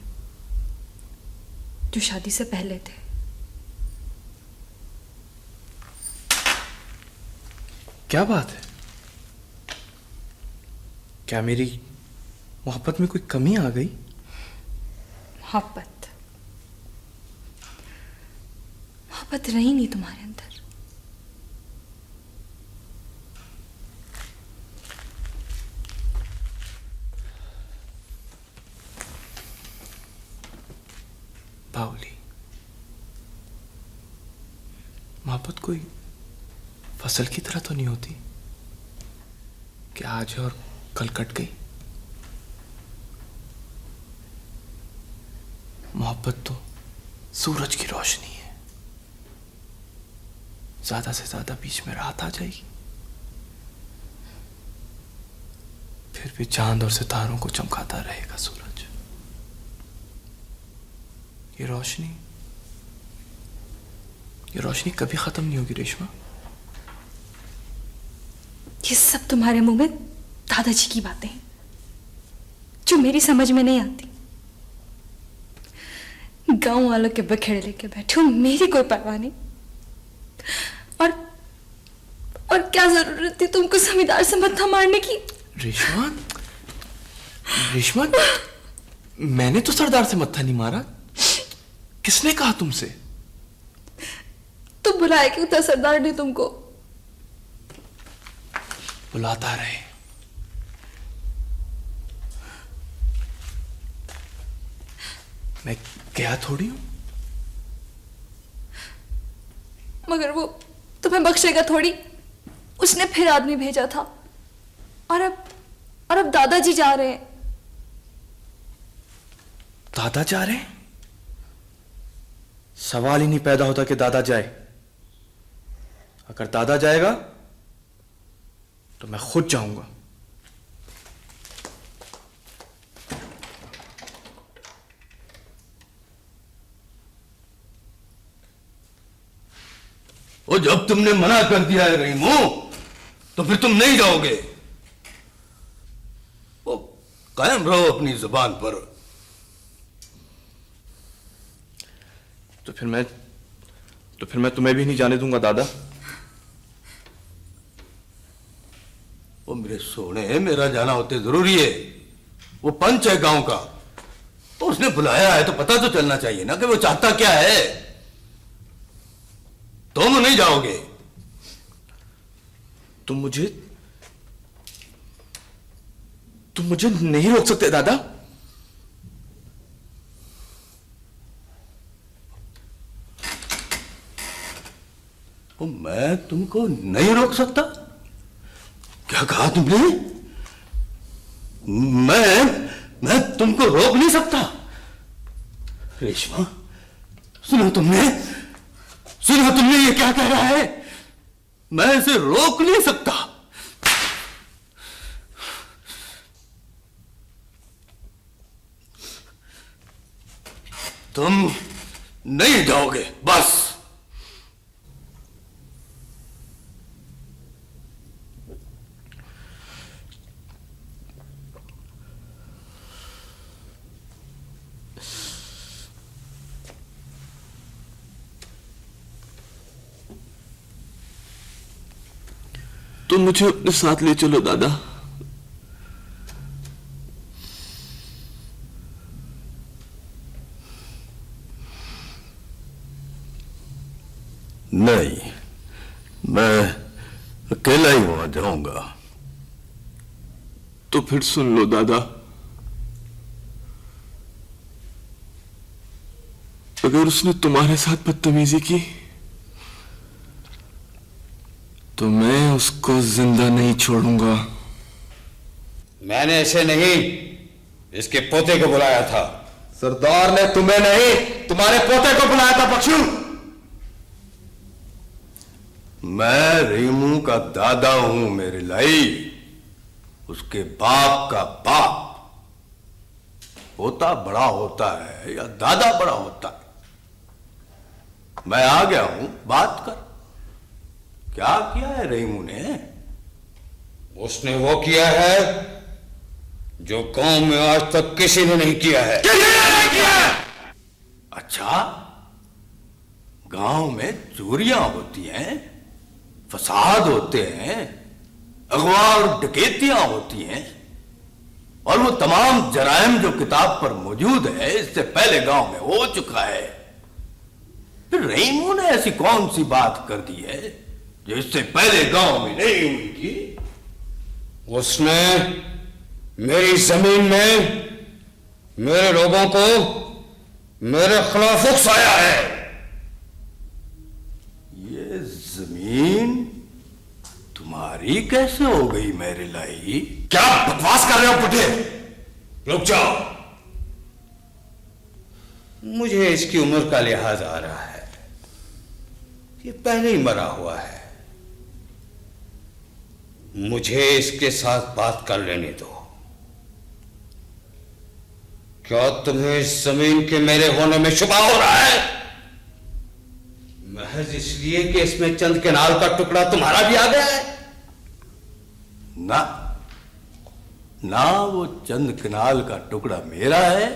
जो शादी से पहले थे। क्या बात है? क्या मेरी मोहब्बत में कोई कमी आ गई? मोहब्बत रही नहीं तुम्हारे अंदर। बावली, मोहब्बत कोई फसल की तरह तो नहीं होती कि आज है और कल कट गई। मोहब्बत तो सूरज की रोशनी है, ज्यादा से ज्यादा बीच में रात आ जाएगी, फिर भी चांद और सितारों को चमकाता रहेगा सूरज। ये रोशनी कभी खत्म नहीं होगी रेशमा। ये सब तुम्हारे मुंह में दादाजी की बातें हैं जो मेरी समझ में नहीं आती। गांव वालों के बखेड़े लेके बैठे हो, मेरी कोई परवाह नहीं। और क्या जरूरत थी तुमको जमींदार से मत्था मारने की? रेशमा, मैंने तो सरदार से मत्था नहीं मारा। किसने कहा तुमसे? तुम बुलाए क्यों था सरदार ने तुमको? बुलाता रहे। मैं गया थोड़ी हूं। मगर वो तुम्हें बख्शेगा थोड़ी। उसने फिर आदमी भेजा था और अब दादाजी जा रहे हैं। दादा जा रहे हैं? सवाल ही नहीं पैदा होता कि दादा जाए। अगर दादा जाएगा तो मैं खुद जाऊंगा। और जब तुमने मना कर दिया है रहीमू, तो फिर तुम नहीं जाओगे। वो कायम रहो अपनी जुबान पर। तो फिर मैं तुम्हें भी नहीं जाने दूंगा दादा। वो मेरे सोने, मेरा जाना होते जरूरी है। वो पंच है गांव का, तो उसने बुलाया है तो पता तो चलना चाहिए ना कि वो चाहता क्या है। तुम नहीं जाओगे। तुम मुझे नहीं रोक सकते दादा। तो मैं तुमको नहीं रोक सकता? क्या कहा तुमने? मैं तुमको रोक नहीं सकता? रेशमा, सुना तुमने ये क्या कह रहा है? मैं इसे रोक नहीं सकता। तुम नहीं जाओगे, बस। तुम मुझे अपने साथ ले चलो दादा। नहीं, मैं अकेला ही वहां जाऊंगा। तो फिर सुन लो दादा, अगर उसने तुम्हारे साथ बदतमीजी की तो मैं उसको जिंदा नहीं छोड़ूंगा। मैंने इसे नहीं, इसके पोते को बुलाया था। सरदार ने तुम्हें नहीं, तुम्हारे पोते को बुलाया था बख्शू। मैं रहीमू का दादा हूं मेरे लाई, उसके बाप का बाप। पोता बड़ा होता है या दादा बड़ा होता है? मैं आ गया हूं, बात कर। क्या किया है रहीमू ने? उसने वो किया है जो गांव में आज तक किसी ने नहीं किया है। अच्छा, गांव में चोरियां होती हैं, फसाद होते हैं, अगवा और डकैतियां होती हैं, और वो तमाम जराइम जो किताब पर मौजूद है इससे पहले गांव में हो चुका है। फिर रहीमू ने ऐसी कौन सी बात कर दी है जो इससे पहले गांव में नहीं हुई थी? उसने मेरी जमीन में मेरे लोगों को मेरे खिलाफ उकसाया है। ये जमीन तुम्हारी कैसे हो गई मेरे लाई? क्या बकवास कर रहे हो बुढ़े? रुक जाओ। मुझे इसकी उम्र का लिहाज आ रहा है। ये पहले ही मरा हुआ है। मुझे इसके साथ बात कर लेने दो। क्या तुम्हें इस जमीन के मेरे होने में शुबा हो रहा है? महज इसलिए कि इसमें चंद केनाल का टुकड़ा तुम्हारा भी आ गया है? ना वो चंद केनाल का टुकड़ा मेरा है,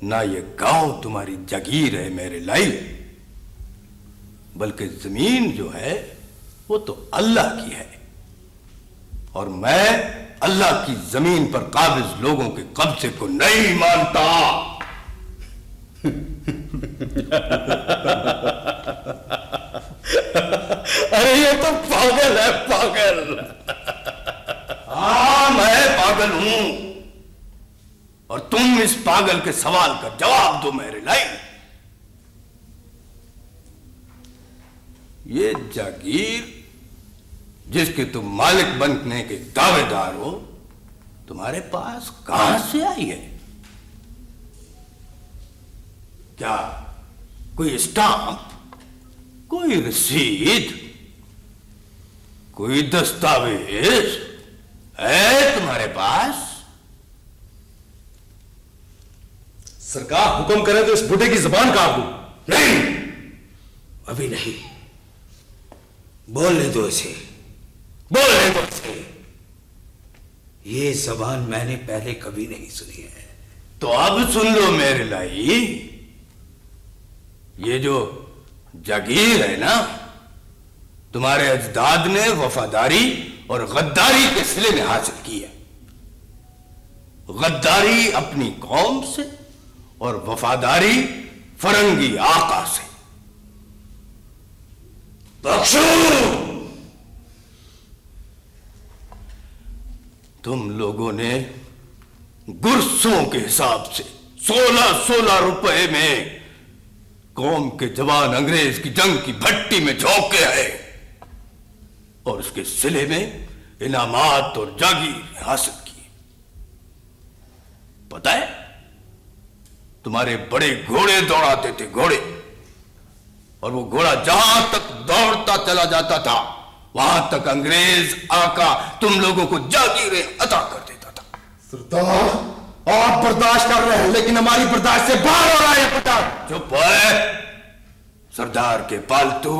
ना ये गांव तुम्हारी जागीर है मेरे लाई। बल्कि जमीन जो है वो तो अल्लाह की है, और मैं अल्लाह की जमीन पर काबिज लोगों के कब्जे को नहीं मानता। अरे ये तो पागल है, पागल। हाँ, मैं पागल हूं और तुम इस पागल के सवाल का जवाब दो मेरे लाइन। ये जागीर जिसके तुम मालिक बनने के दावेदार हो, तुम्हारे पास कहां से आई है? क्या कोई स्टाम्प, कोई रसीद, कोई दस्तावेज है तुम्हारे पास? सरकार हुक्म करे तो इस बुढ़े की जुबान काट दूं। नहीं, अभी नहीं, बोलने दो इसे, बोलने दो इसे। ये जबान मैंने पहले कभी नहीं सुनी है। तो अब सुन लो मेरे लाई, ये जो जागीर है ना, तुम्हारे अजदाद ने वफादारी और गद्दारी के सिले में हासिल की है। गद्दारी अपनी कौम से और वफादारी फरंगी आका से। बख्शो, तुम लोगों ने गुरसों के हिसाब से 16-16 रुपए में कौम के जवान अंग्रेज की जंग की भट्टी में झोंके हैं और उसके सिले में इनामात और जागीर हासिल की। पता है, तुम्हारे बड़े घोड़े दौड़ाते थे, घोड़े, और वो घोड़ा जहां तक दौड़ता चला जाता था वहां तक अंग्रेज आका तुम लोगों को जागीरें अता कर देता था। सरदार, आप बर्दाश्त कर रहे हैं लेकिन हमारी बर्दाश्त से बाहर हो रहा है बेटा। चुप है सरदार के पालतू।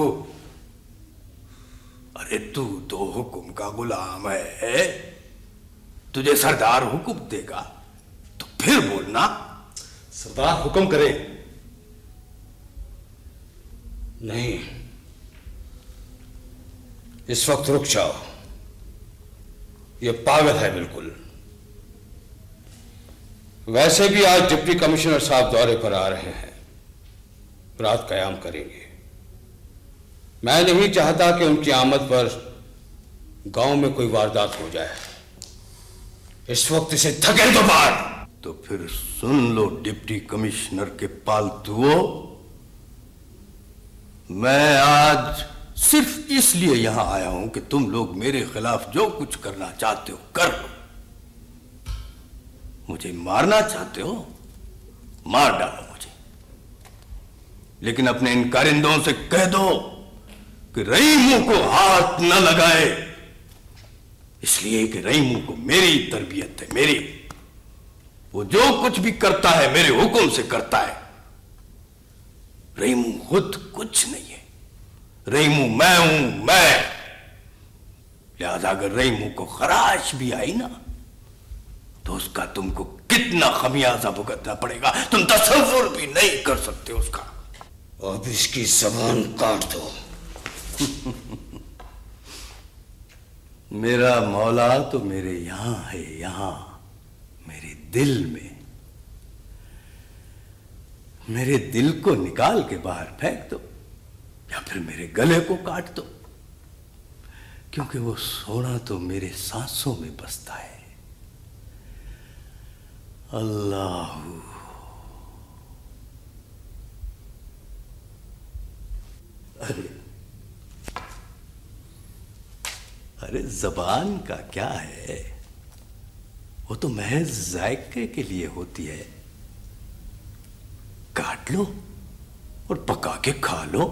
अरे तू तो हुक्म का गुलाम है, तुझे सरदार हुक्म देगा तो फिर बोलना। सरदार हुक्म करे। नहीं, इस वक्त रुक जाओ, ये पागल है बिल्कुल। वैसे भी आज डिप्टी कमिश्नर साहब दौरे पर आ रहे हैं, रात कयाम करेंगे। मैं नहीं चाहता कि उनकी आमद पर गांव में कोई वारदात हो जाए। इस वक्त इसे धकेल दो बाहर। तो फिर सुन लो डिप्टी कमिश्नर के पालतुओं, मैं आज सिर्फ इसलिए यहां आया हूं कि तुम लोग मेरे खिलाफ जो कुछ करना चाहते हो कर लो। मुझे मारना चाहते हो, मार डालो मुझे, लेकिन अपने इन कारिंदों से कह दो कि रहीमों को हाथ न लगाए, इसलिए कि रहीमों को मेरी तरबियत है, मेरी। वो जो कुछ भी करता है मेरे हुक्म से करता है। रहीमू खुद कुछ नहीं है, रहीमू मैं हूं, मैं। लिहाजा अगर रहीमू को खराश भी आई ना तो उसका तुमको कितना खमियाजा भुगतना पड़ेगा तुम तसव्वुर भी नहीं कर सकते उसका। अब इसकी जबान काट दो। मेरा मौला तो मेरे यहां है, यहां मेरे दिल में। मेरे दिल को निकाल के बाहर फेंक दो या फिर मेरे गले को काट दो, क्योंकि वो सोना तो मेरे सांसों में बसता है। अल्लाह। अरे जबान का क्या है, वो तो महज जायके के लिए होती है। काट लो और पका के खा लो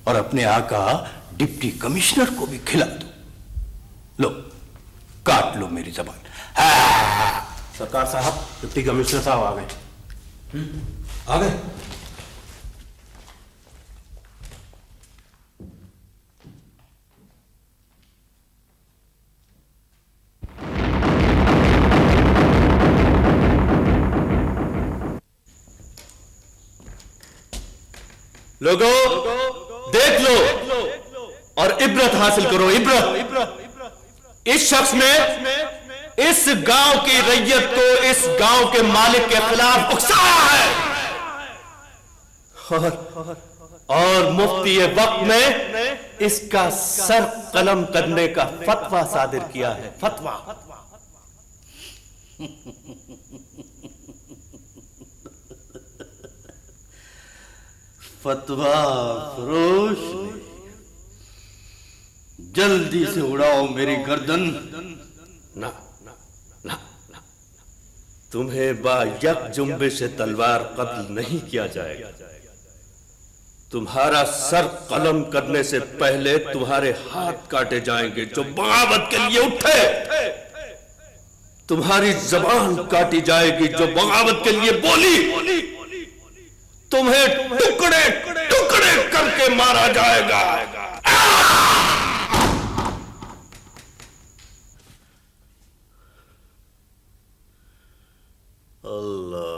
और अपने आका डिप्टी कमिश्नर को भी खिला दो। लो काट लो मेरी जबान। सरकार साहब, डिप्टी कमिश्नर साहब आ गए। आ गए? लोगों देख लो और इबरत हासिल करो, इबरत। इस शख्स ने इस गांव की रैयत को इस गांव के मालिक के खिलाफ उकसाया है और मुफ्ती वक्त ने इसका सर कलम करने का फतवा सादिर किया है। फतवा। फतवा फरोश ने, जल्दी से उड़ाओ मेरी गर्दन। ना ना ना ना, तुम्हें बायक जुम्बे से तलवार कत्ल नहीं किया जाएगा। तुम्हारा सर कलम करने से पहले तुम्हारे हाथ काटे जाएंगे जो बगावत के लिए उठे। तुम्हारी जबान काटी जाएगी जो बगावत के लिए बोली। तुम्हें टुकड़े टुकड़े करके मारा जाएगा। अल्लाह।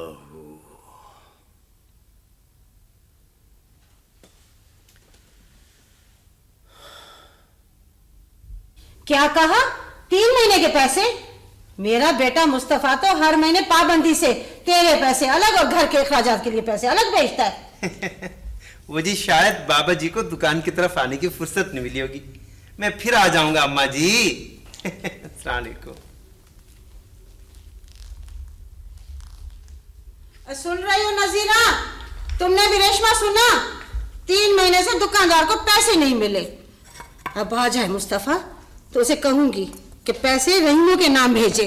क्या कहा? 3 महीने के पैसे? मेरा बेटा मुस्तफा तो हर महीने पाबंदी से तेरे पैसे अलग और घर के अखराजात के लिए पैसे अलग भेजता है। वो जी शायद बाबा जी को दुकान की तरफ आने की फुर्सत नहीं मिली होगी। मैं फिर आ जाऊंगा अम्मा जी। अस्सलाम वालेकुम। सुन रही हो नजीरा? तुमने भी रेशमा सुना? 3 महीने से दुकानदार को पैसे नहीं मिले। अब आ जाए मुस्तफा तो उसे कहूंगी कि पैसे रहीमों के नाम भेजे।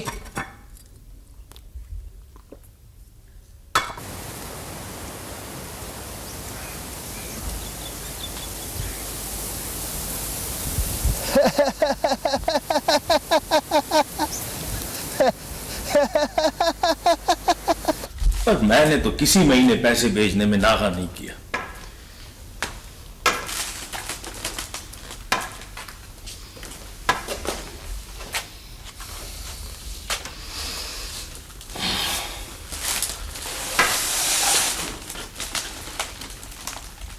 पर मैंने तो किसी महीने पैसे भेजने में नागा नहीं किया।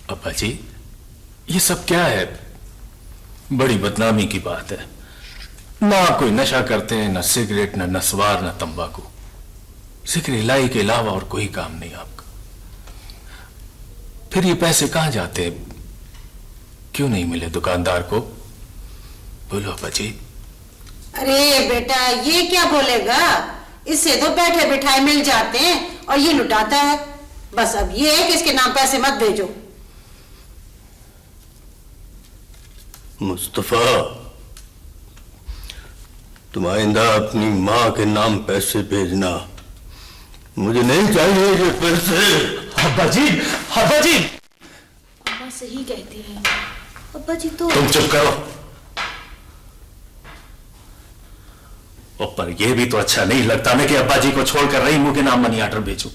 अब्बा जी, ये सब क्या है? बड़ी बदनामी की बात है। ना कोई नशा करते हैं, ना सिगरेट, ना नस्वार, ना तंबाकू। जिक्र इलाही के अलावा और कोई काम नहीं आपका। फिर ये पैसे कहां जाते? क्यों नहीं मिले दुकानदार को? बोलो अब्बा जी। अरे बेटा, ये क्या बोलेगा? इससे तो बैठे बिठाए मिल जाते हैं और ये लुटाता है। बस अब ये है कि इसके नाम पैसे मत भेजो। मुस्तफा, तुम आइंदा अपनी माँ के नाम पैसे भेजना। मुझे नहीं चाहिए ये पैसे। अब्बा जी, अब्बा जी। अम्मा सही कहती है। अब्बा जी तो तुम चुप करो। पर यह भी तो अच्छा नहीं लगता ना कि अब्बा जी को छोड़कर रहीमू के नाम मनी ऑर्डर भेजूं।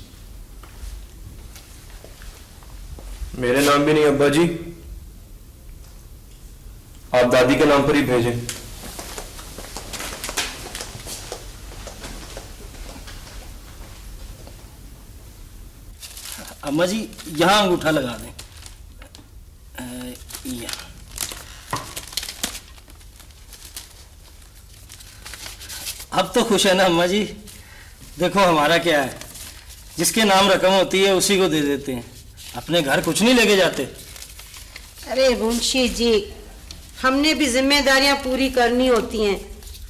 मेरे नाम भी नहीं अब्बा जी, आप दादी के नाम पर ही भेजें। अम्मा जी यहाँ अंगूठा लगा दें। यहाँ। अब तो खुश है ना अम्मा जी? देखो हमारा क्या है, जिसके नाम रकम होती है उसी को दे देते हैं, अपने घर कुछ नहीं लेके जाते। अरे मुंशी जी, हमने भी जिम्मेदारियां पूरी करनी होती हैं,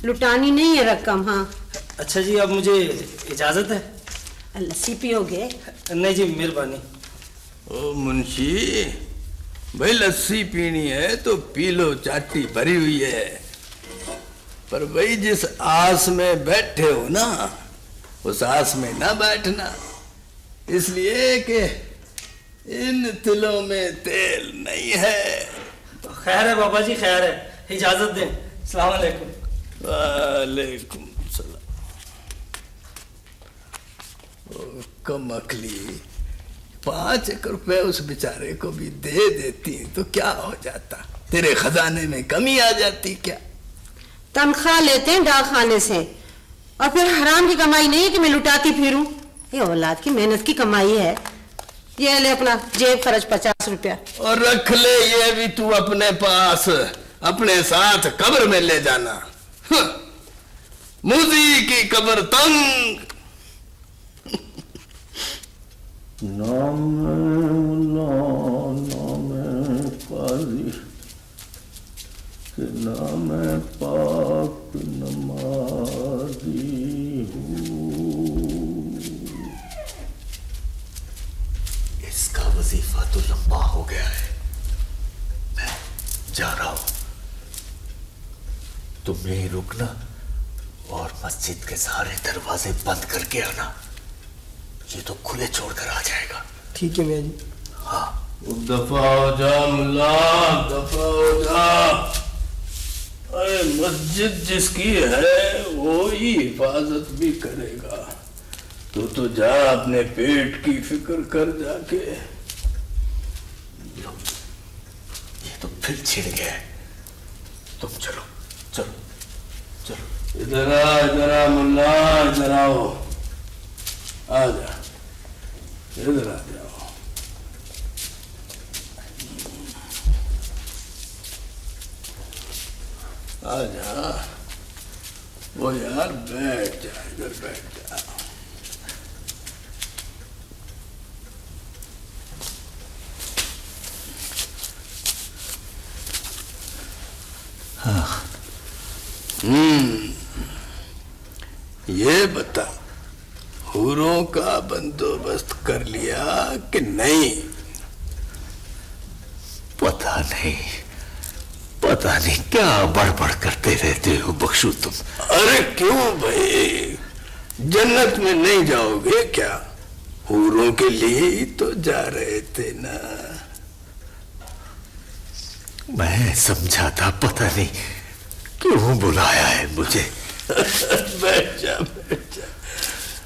लुटानी नहीं है रकम। हाँ अच्छा जी, अब मुझे इजाजत है? लस्सी पियोगे? नहीं जी, मेहरबानी। ओ मुंशी भाई, लस्सी पीनी है तो पी लो, चाटी भरी हुई है। पर भाई जिस आस में बैठे हो ना, उस आस में ना बैठना, इसलिए कि इन तिलों में तेल नहीं है। तो खैर है बाबा जी, खैर है, इजाजत दें। अस्सलाम वालेकुम। वालेकुम सलाम। कम अकली, 5 रुपए उस बेचारे को भी दे देती तो क्या हो जाता? तेरे खजाने में कमी आ जाती क्या? तनख्वाह लेते हैं डाक खाने से, और फिर हराम की कमाई नहीं है कि मैं लुटाती फिरूं। ये औलाद की मेहनत की कमाई है। ये ले अपना जेब खर्च 50 रुपया। और रख ले ये भी तू अपने पास, अपने साथ कब्र में ले जाना। मूजी की कब्र तंग। नाम काजी के नाम पाक नमाजी हूँ। इसका वजीफा तो लंबा हो गया है, मैं जा रहा हूं। तुम यहीं रुकना और मस्जिद के सारे दरवाजे बंद करके आना। ये तो खुले छोड़कर आ जाएगा। ठीक है मियाँ जी। हाँ। दफा हो जा मुल्ला, दफा हो जा। अरे मस्जिद जिसकी है वो ही हिफाजत भी करेगा। तो जा अपने पेट की फिक्र कर जाके। ये तो फिर छिड़ गया है। तुम चलो चलो चलो। इधर आ मुल्ला, इधर आओ, आ जा, इधर आ जाओ। आ जा, वो यार बैठ जा, इधर बैठ जा। हाँ। ये बता, हूरों का बंदोबस्त कर लिया कि नहीं? पता नहीं, पता नहीं क्या बड़बड़ करते रहते हो बख्शू तुम। अरे क्यों भाई, जन्नत में नहीं जाओगे क्या? हूरों के लिए ही तो जा रहे थे ना। मैं समझा था, पता नहीं क्यों बुलाया है मुझे। बैठ जा, बैठ जा।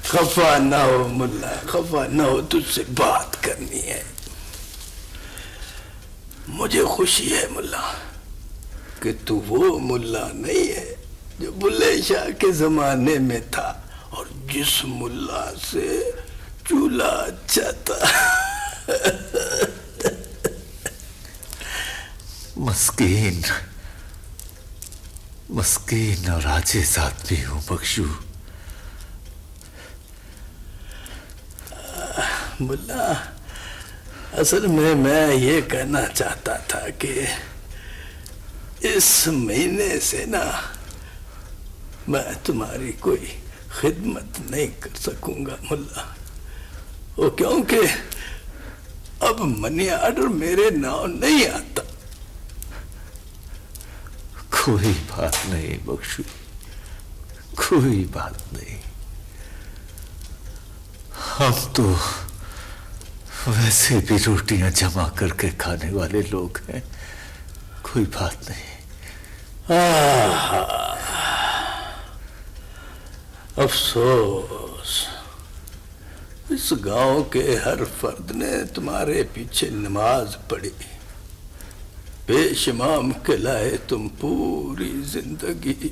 खफा ना हो मुल्ला, खफा ना हो, तुझसे बात करनी है। मुझे खुशी है मुल्ला कि तू वो मुल्ला नहीं है जो बुल्ले शाह के जमाने में था और जिस मुल्ला से चूल्हा अच्छा था। मस्कीन मस्कीन और आजिज़ आदमी हूं बख्शू। मुल्ला, असल में मैं ये कहना चाहता था कि इस महीने से ना मैं तुम्हारी कोई खिदमत नहीं कर सकूंगा मुल्ला। वो क्योंकि अब मनी ऑर्डर मेरे नाम नहीं आता। कोई बात नहीं बख्शू, कोई बात नहीं। हम तो वैसे भी रोटियां जमा करके खाने वाले लोग हैं, कोई बात नहीं। अफसोस, इस गांव के हर फर्द ने तुम्हारे पीछे नमाज पढ़ी, पेशमाम कहलाए तुम पूरी जिंदगी,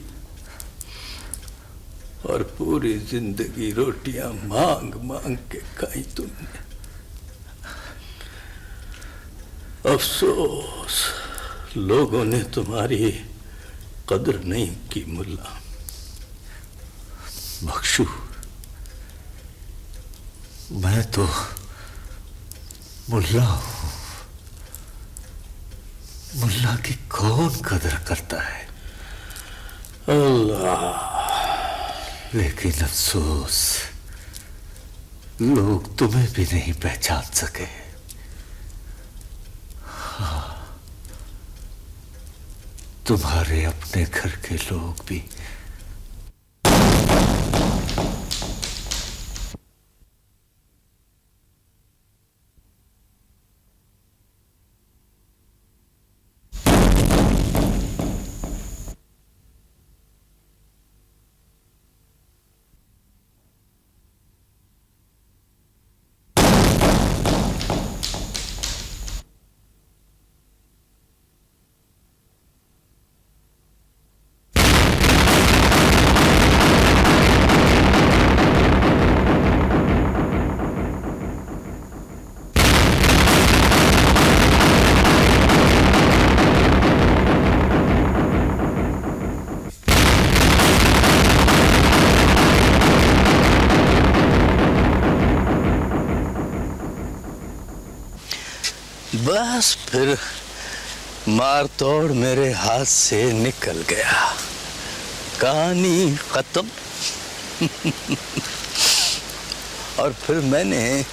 और पूरी जिंदगी रोटियां मांग मांग के खाई तुमने। अफसोस, लोगों ने तुम्हारी कदर नहीं की मुल्ला। बख्शू, मैं तो मुल्ला हूं। मुल्ला की कौन कदर करता है? अल्लाह। लेकिन अफसोस, लोग तुम्हें भी नहीं पहचान सके। हाँ, तुम्हारे अपने घर के लोग भी। बस फिर मार तोड़ मेरे हाथ से निकल गया, कहानी खत्म। और फिर मैंने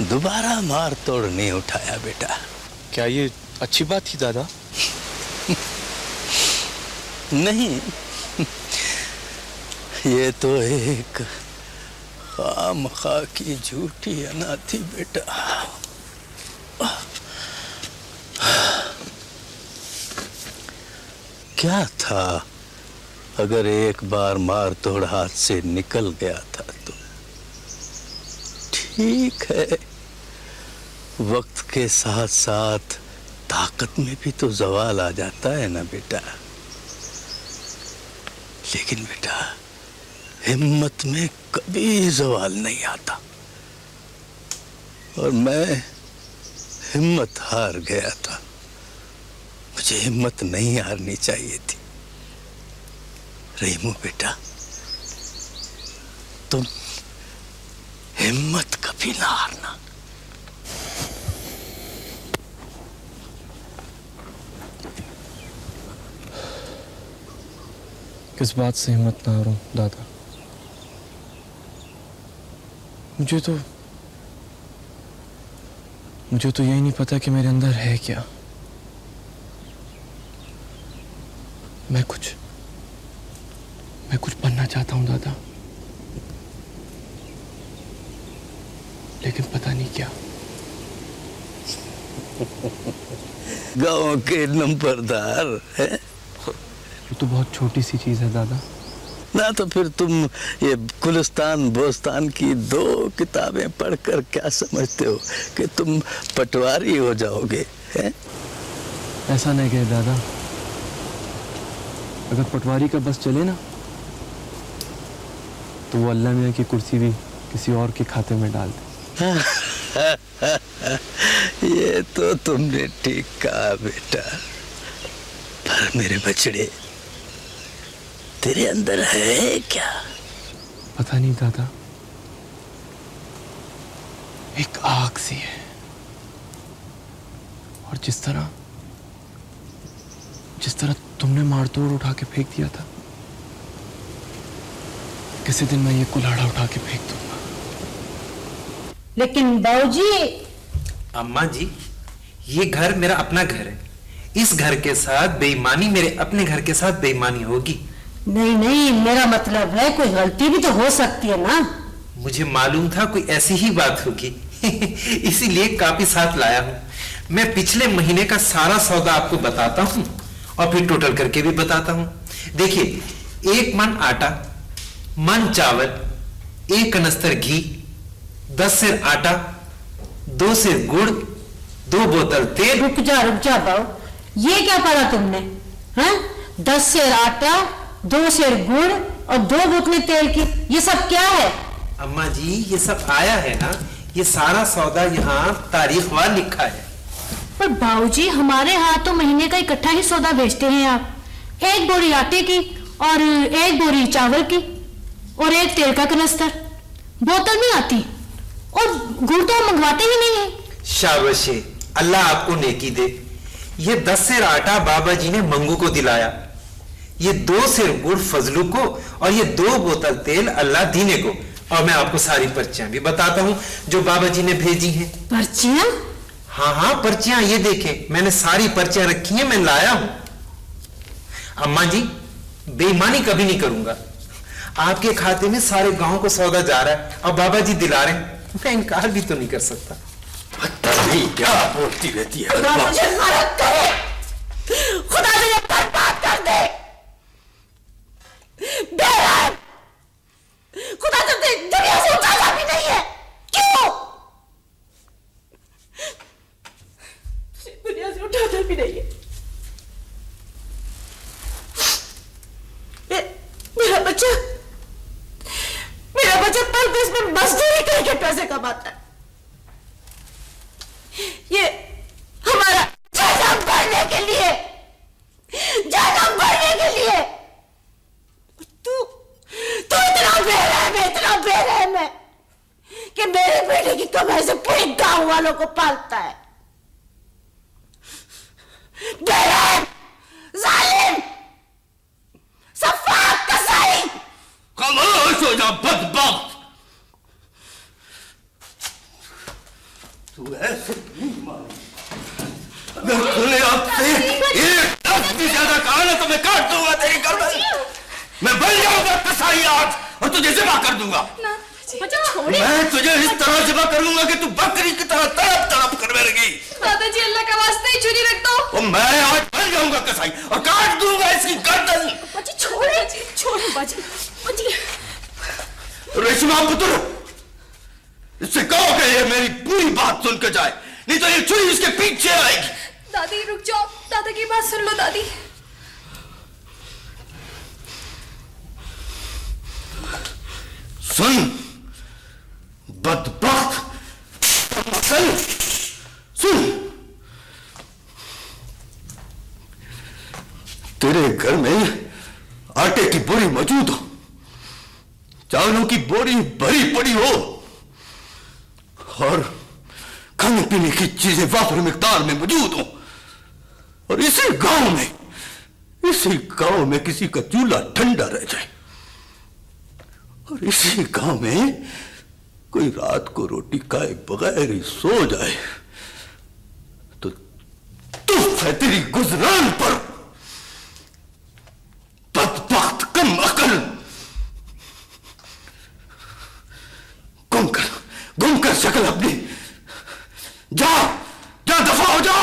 दोबारा मार तोड़ नहीं उठाया बेटा। क्या ये अच्छी बात थी दादा? नहीं, ये तो एक खामखा की झूठी अना थी बेटा। क्या था अगर एक बार मार तोड़ हाथ से निकल गया था तो ठीक है, वक्त के साथ साथ ताकत में भी तो जवाल आ जाता है ना बेटा। लेकिन बेटा हिम्मत में कभी जवाल नहीं आता, और मैं हिम्मत हार गया था। मुझे हिम्मत नहीं हारनी चाहिए थी। रहीमू बेटा, तुम हिम्मत कभी ना हारना। किस बात से हिम्मत ना हारूं दादा? मुझे तो यही नहीं पता कि मेरे अंदर है क्या। मैं कुछ बनना चाहता हूं दादा, लेकिन पता नहीं क्या। गांव के नंबरदार है। ये तो बहुत छोटी सी चीज है दादा। ना तो फिर तुम ये गुलिस्तान बोस्तान की 2 किताबें पढ़कर क्या समझते हो कि तुम पटवारी हो जाओगे? है? ऐसा नहीं कहे दादा, अगर पटवारी का बस चले ना तो वो अल्लाह मियां की कुर्सी भी किसी और के खाते में डाल दे। ये तो तुमने ठीक कहा बेटा, पर मेरे बछड़े तेरे अंदर है क्या? पता नहीं दादा, एक आग सी है, और जिस तरह तुमने मारतोड़ उठा के फेंक दिया था, किसी दिन मैं ये कुल्हाड़ा उठा के फेंक दूंगा। लेकिन बाबूजी। अम्मा जी, ये घर मेरा अपना घर है। इस घर के साथ बेईमानी मेरे अपने घर के साथ बेईमानी होगी। नहीं नहीं, मेरा मतलब है कोई गलती भी तो हो सकती है ना। मुझे मालूम था कोई ऐसी ही बात होगी इसीलिए काफी साथ लाया हूँ। मैं पिछले महीने का सारा सौदा आपको बताता हूँ और फिर टोटल करके भी बताता हूँ। देखिए, 1 मन आटा, मन चावल, 1 कनस्तर घी, 10 सेर आटा, 2 सेर गुड़, 2 बोतल तेल। रुक जा बाबू, ये क्या पढ़ा तुमने? हैं? 10 सेर आटा, 2 सेर गुड़ और 2 बोतलें तेल की, ये सब क्या है? अम्मा जी, ये सब आया है ना, ये सारा सौदा यहाँ तारीखवार लिखा है। पर बाबूजी, हमारे यहाँ तो महीने का इकट्ठा ही सौदा बेचते हैं आप। 1 बोरी आटे की और 1 बोरी चावल की और 1 तेल का कनस्तर, बोतल नहीं आती, और गुड़ तो हम मंगवाते ही नहीं है। शाबाश, अल्लाह आपको नेकी दे। ये 10 सेर आटा बाबा जी ने मंगू को दिलाया, ये 2 सेर गुड़ फजलू को, और ये 2 बोतल तेल अल्लाह दीने को। और मैं आपको सारी पर्चियां भी बताता हूँ जो बाबा जी ने भेजी हैं। पर्चियां? हाँ, पर्चियां ये देखें, मैंने सारी पर्चियां रखी हैं, मैं लाया हूं। अम्मा जी, बेईमानी कभी नहीं करूंगा। आपके खाते में सारे गांव को सौदा जा रहा है और बाबा जी दिला रहे हैं, मैं इनकार भी तो नहीं कर सकता। नहीं, क्या बोलती रहती है? खुदा मुझे गलत करे, खुदा मुझे बर्बाद कर दे। बेरहम, खुदा तुझे दुनिया से उठाना भी नहीं है। क्यों? दुनिया से उठाना भी नहीं है। मेरा बच्चा परदेश में मजदूरी करके पैसे कमाता है। ये हमारा जन्म भरने के लिए, जन्म भरने के लिए। तू इतना बेरहम है कि मेरे बेटे की कमाई से पूरे गांव वालों को पालता है। बेरहम, जालिम, सफाक, कसाई। खामोश हो जा बदबख्त। तू ऐसे नहीं मार। अगर तूने आपसे एक लफ्ज भी ज्यादा कहा ना तो मैं काट दूंगा तेरी गर्दन। मैं बन जाऊंगा कसाई आज और तुझे ज़िबा कर दूंगा। मैं तुझे इस तरह ज़िबा कर दूंगा कि तू बकरी की तरह तड़प तड़प कर मरेगी। दादाजी अल्लाह का वास्ता ही छुरी रख दो। और मैं आज बन जाऊंगा कसाई और काट दूंगा इसकी गर्दन। बाजी छोड़े, छोड़े बाजी, बाजी। रेशमा पुत्र, इससे कहो कि ये मेरी पूरी बात सुन के जाए, नहीं तो ये छुरी इसके पीछे आएगी। दादी रुक जाओ, दादा की बात सुन लो दादी। सुन बदबख्त, सुन, तेरे घर में आटे की बोरी मौजूद हो, चावलों की बोरी भरी पड़ी हो और खाने पीने की चीजें वाफर मिकदार में मौजूद हो, और इसी गांव में किसी का चूल्हा ठंडा रह जाए, और इसी गांव में कोई रात को रोटी खाए बगैर ही सो जाए, तो तुफ है तेरी गुजरान पर। बदबख्त, कम अकल, गुम कर शक्ल अपनी, जा जा, दफा हो जा।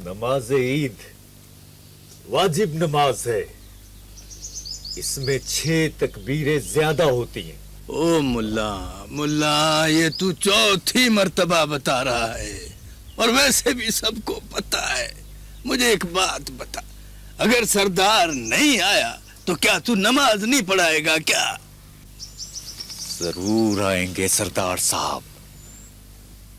नमाज ईद वाजिब नमाज है, इसमें 6 तकबीरें ज्यादा होती हैं। ओ मुल्ला, मुल्ला ये तू चौथी मर्तबा बता रहा है, और वैसे भी सबको पता है। मुझे एक बात बता, अगर सरदार नहीं आया तो क्या तू नमाज नहीं पढ़ाएगा क्या? जरूर आएंगे सरदार साहब।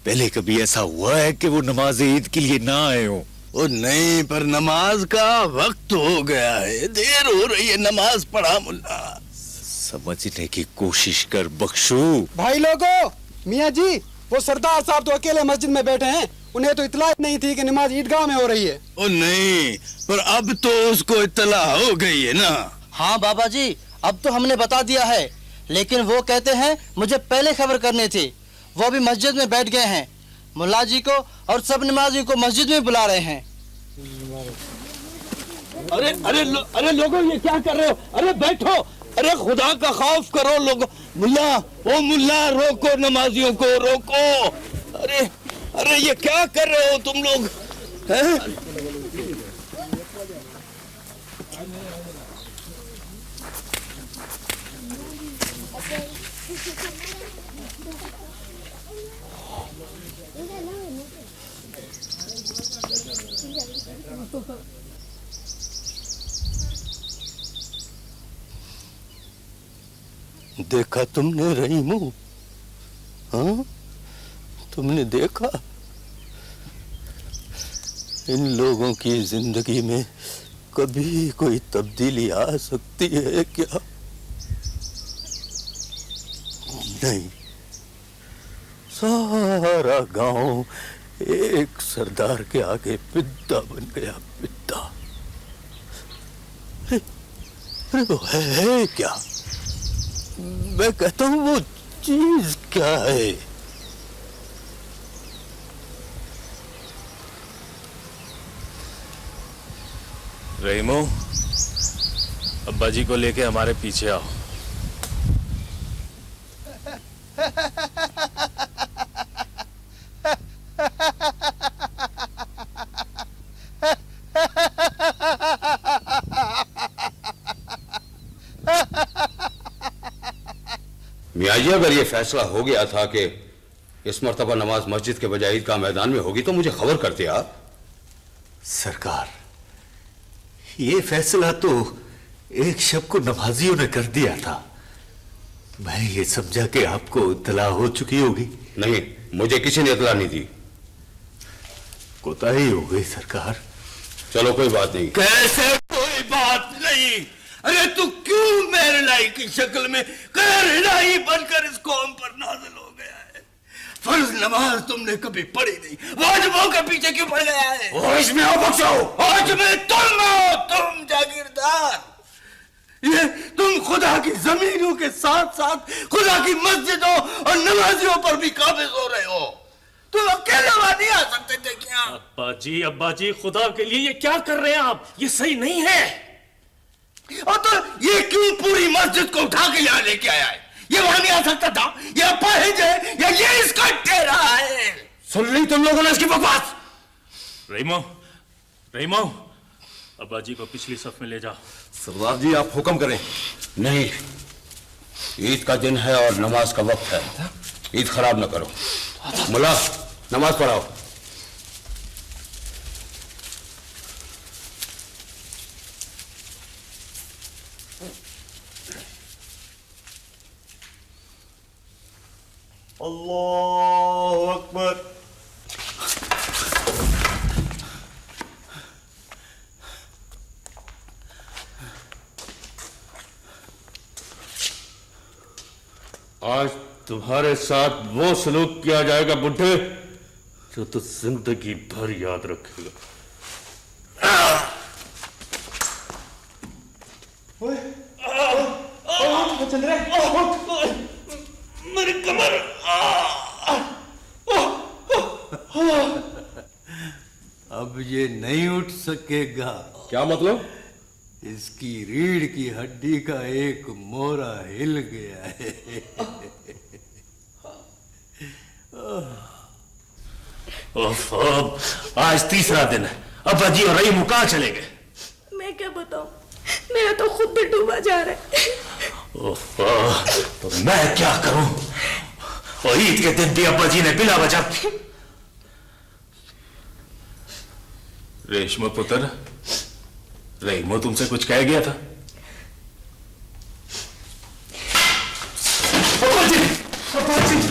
पहले कभी ऐसा हुआ है कि वो नमाज ईद के लिए ना आए हो? ओ नहीं, पर नमाज का वक्त हो गया है, देर हो रही है, नमाज पढ़ा मुल्ला। समझने की कोशिश कर बख्शू। भाई लोगों, मियाँ जी, वो सरदार साहब तो अकेले मस्जिद में बैठे हैं, उन्हें तो इतला नहीं थी कि नमाज ईदगाह में हो रही है। ओ नहीं, पर अब तो उसको इत्तला हो गई है ना। हाँ बाबा जी, अब तो हमने बता दिया है, लेकिन वो कहते हैं मुझे पहले खबर करनी थी। वो भी मस्जिद में बैठ गए हैं, मुल्ला जी को और सब नमाजी को मस्जिद में बुला रहे हैं। अरे लोगों, ये क्या कर रहे हो? अरे बैठो, अरे खुदा का खौफ करो लोगों। मुल्ला, ओ मुल्ला, रोको नमाजियों को, रोको। अरे ये क्या कर रहे हो तुम लोग हैं? देखा तुमने रहीमू? हाँ, तुमने देखा? इन लोगों की जिंदगी में कभी कोई तब्दीली आ सकती है क्या? नहीं, सारा गांव एक सरदार के आगे पिद्दा बन गया, पिद्दा। अरे वो है क्या? मैं कहता हूं वो चीज क्या है? रहीमो, अब्बा जी को लेके हमारे पीछे आओ। मियाँ जी, अगर ये फैसला हो गया था कि इस मर्तबा नमाज मस्जिद के बजाय ईदगाह मैदान में होगी तो मुझे खबर करते आप। सरकार, ये फैसला तो एक शब को नमाजियों ने कर दिया था। मैं ये समझा कि आपको इत्तला हो चुकी होगी। नहीं, मुझे किसी ने इत्तला नहीं दी। कोताही हो गई सरकार। चलो कोई बात नहीं। कैसे कोई बात नहीं? अरे तू क्यों मेहरलाई की शक्ल में कहरलाई बनकर इस कौम पर नाज़िल हो गया है? फर्ज नमाज तुमने कभी पढ़ी नहीं, वाजिबों के पीछे क्यों पड़ गया है? होश में आओ बख्शो, होश में तुम हो, तुम जागीरदार। ये तुम खुदा की जमीनों के साथ साथ खुदा की मस्जिदों और नमाजियों पर भी काबिज हो रहे हो। तुम अकेले वहां नहीं आ सकते थे क्या? अब्बा जी, खुदा के लिए ये क्या कर रहे हैं आप? ये सही नहीं है। और तो ये क्यों पूरी मस्जिद को उठा के यहाँ लेके आया है? ये वहां नहीं आ सकता था? ये अपाहिज है या ये इसका ठहरा है? सुन ली तुम लोगों ने इसकी बकवास? रहीमो, अब्बा जी को पिछली सफ में ले जाओ। सरदार जी, आप हुक्म करें। नहीं, ईद का दिन है और नमाज का वक्त है। ईद खराब न करो। मुल्ला, नमाज पढ़ाओ। अल्लाहु अकबर। आज तुम्हारे साथ वो सलूक किया जाएगा बुढ़े जो तू जिंदगी भर याद रखेगा। चल रहे मेरी कमर। अब ये नहीं उठ सकेगा। क्या मतलब? इसकी रीढ़ की हड्डी का एक मोरा हिल गया है। आज तीसरा दिन है। अब्बा जी और रहीम कहाँ चले गए? मैं क्या बताऊं, मेरा तो खुद भी डूबा जा रहा है। तो मैं क्या करूं? और ईद के दिन भी अब्बा जी ने बिला वजह। रेशमा पुत्र, रहीमो तुमसे कुछ कह गया था?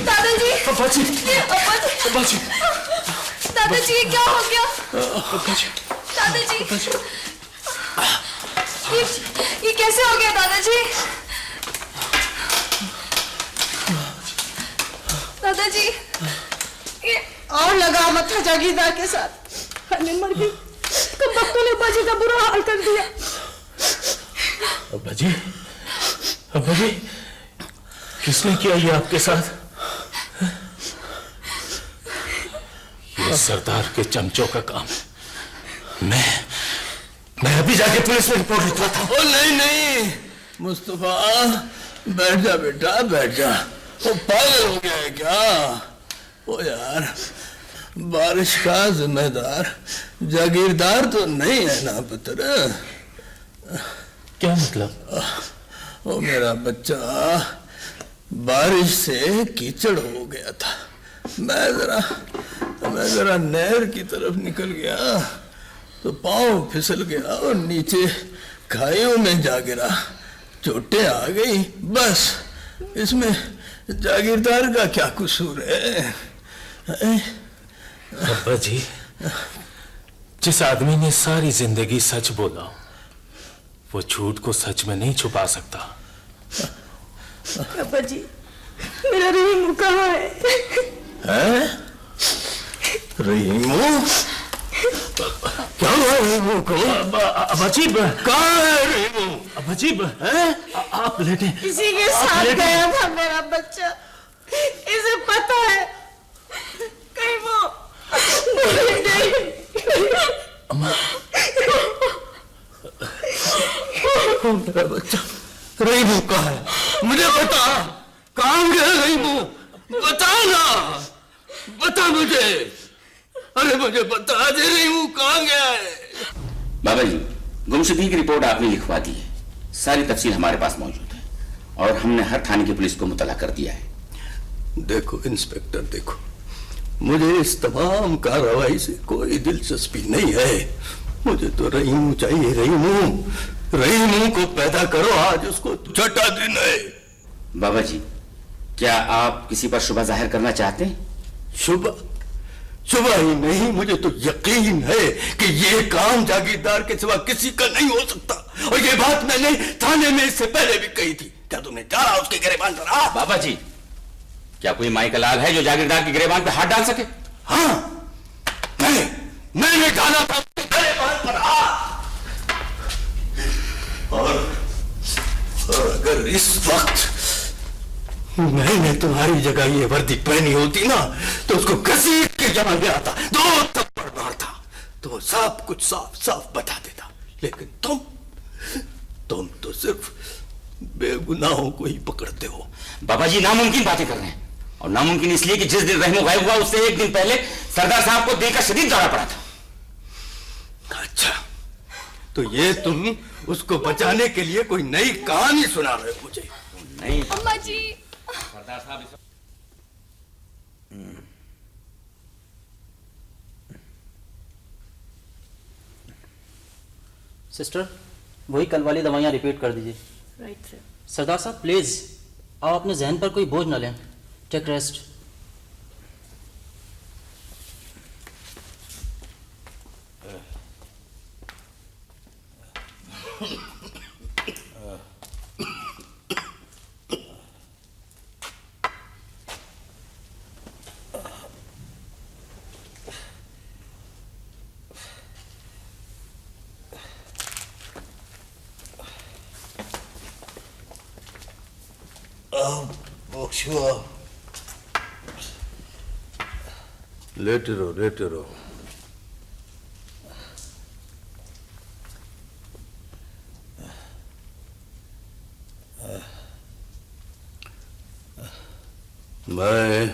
दादाजी, दादाजी, ये क्या हो गया? दादाजी, ये कैसे हो गया दादाजी? दादाजी, और लगा मत जागीरदार के साथ। हमें मर गई। कब बच्चों ने अब्बा जी का बुरा हाल कर दिया। अब्बा जी, किसने किया ये आपके साथ? ये सरदार के चमचों का काम है। मैं अभी जाके पुलिस में रिपोर्ट लिखवाता हूं। नहीं मुस्तफा, बैठ जा बेटा, बैठ जा। वो पागल हो गया है क्या? ओ यार, बारिश का जिम्मेदार जागीरदार तो नहीं है ना पुत्र? क्या मतलब? वो मेरा बच्चा बारिश से कीचड़ हो गया था। मैं जरा नहर की तरफ निकल गया तो पांव फिसल गया और नीचे खाइयों में जा गिरा। चोटें आ गई। बस इसमें जागीरदार का क्या कसूर है? अब्बा जी, जिस आदमी ने सारी जिंदगी सच बोला वो झूठ को सच में नहीं छुपा सकता। अब्बा जी, मेरा रहीम कहाँ है? रहीमू? क्या हुआ रहीमू को? अबाजीब कहाँ है रहीमू? अबाजीब, आप लेटे। किसी के साथ गया था मेरा बच्चा। इसे पता है कहीं वो अम्मा, मेरा बच्चा रहीमू कहाँ है? मुझे बता, कहाँ गया रहीमू? बता ना, बता मुझे। अरे मुझे बता दे रहीमू कहाँ गया है? बाबा जी, गुमशुदगी की रिपोर्ट आपने लिखवा दी है। सारी तफसील हमारे पास मौजूद है और हमने हर थाने की पुलिस को मुतला कर दिया है। देखो इंस्पेक्टर, देखो, मुझे इस तमाम कार्रवाई से कोई दिलचस्पी नहीं है। मुझे तो रहीमू चाहिए, रहीमू को पैदा करो, आज उसको छठा दिन है। बाबा जी, क्या आप किसी पर शुबा जाहिर करना चाहते हैं? शुबा ही नहीं, मुझे तो यकीन है कि ये काम जागीरदार के सिवा किसी का नहीं हो सकता। और ये बात मैंने थाने में इससे पहले भी कही थी। क्या तुमने चारा उसके गिरेबान पर? बाबा जी, क्या कोई माई का लाल है जो जागीरदार के गिरेबान पर हाथ डाल सके? हाँ, मैंने डाला था उसके गिरेबान पर हाथ। और अगर इस वक्त मैंने तुम्हारी जगह ये वर्दी पहनी होती ना, तो उसको घसीट के जमा में आता, 2 थप्पड़ मारता, तो वो सब कुछ साफ साफ बता देता। लेकिन तुम तो सिर्फ बेगुनाहों को ही पकड़ते हो। बाबा जी नामुमकिन बातें कर रहे हैं, और नामुमकिन इसलिए कि जिस दिन रहमो गायब हुआ उससे 1 दिन पहले सरदार साहब को दिल का शदीद दौरा पड़ा था। अच्छा, तो ये तुम उसको बचाने के लिए कोई नई कहानी सुना रहे हो मुझे? नहीं अम्मा जी, सरदार साहब सिस्टर, वही कल वाली दवाइयाँ रिपीट कर दीजिए। Right sir. सरदार साहब प्लीज, आप अपने जहन पर कोई बोझ न लें। Take rest. लेटे रहो, लेटे रहो। मैं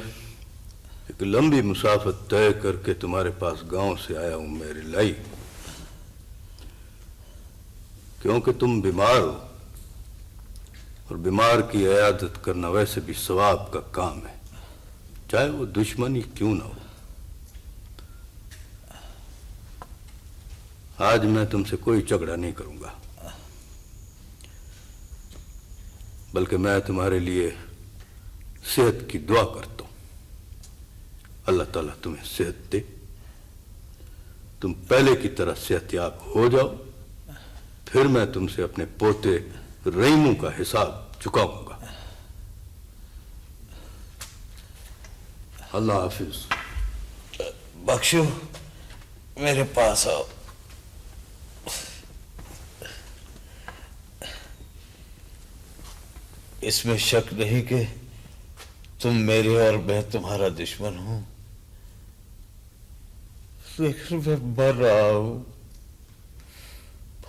एक लंबी मुसाफत तय करके तुम्हारे पास गांव से आया हूं मेरी लाई, क्योंकि तुम बीमार हो, और बीमार की इयादत करना वैसे भी सवाब का काम है, चाहे वो दुश्मनी क्यों ना हो। आज मैं तुमसे कोई झगड़ा नहीं करूंगा, बल्कि मैं तुम्हारे लिए सेहत की दुआ करता हूं। अल्लाह ताला तुम्हें सेहत दे, तुम पहले की तरह सेहतयाब हो जाओ, फिर मैं तुमसे अपने पोते रहीमू का हिसाब चुकाऊंगा। अल्लाह हाफिज। बख्शो, मेरे पास आओ। इसमें शक नहीं कि तुम मेरे और मैं तुम्हारा दुश्मन हूं, लेकिन मैं मर रहा हूं,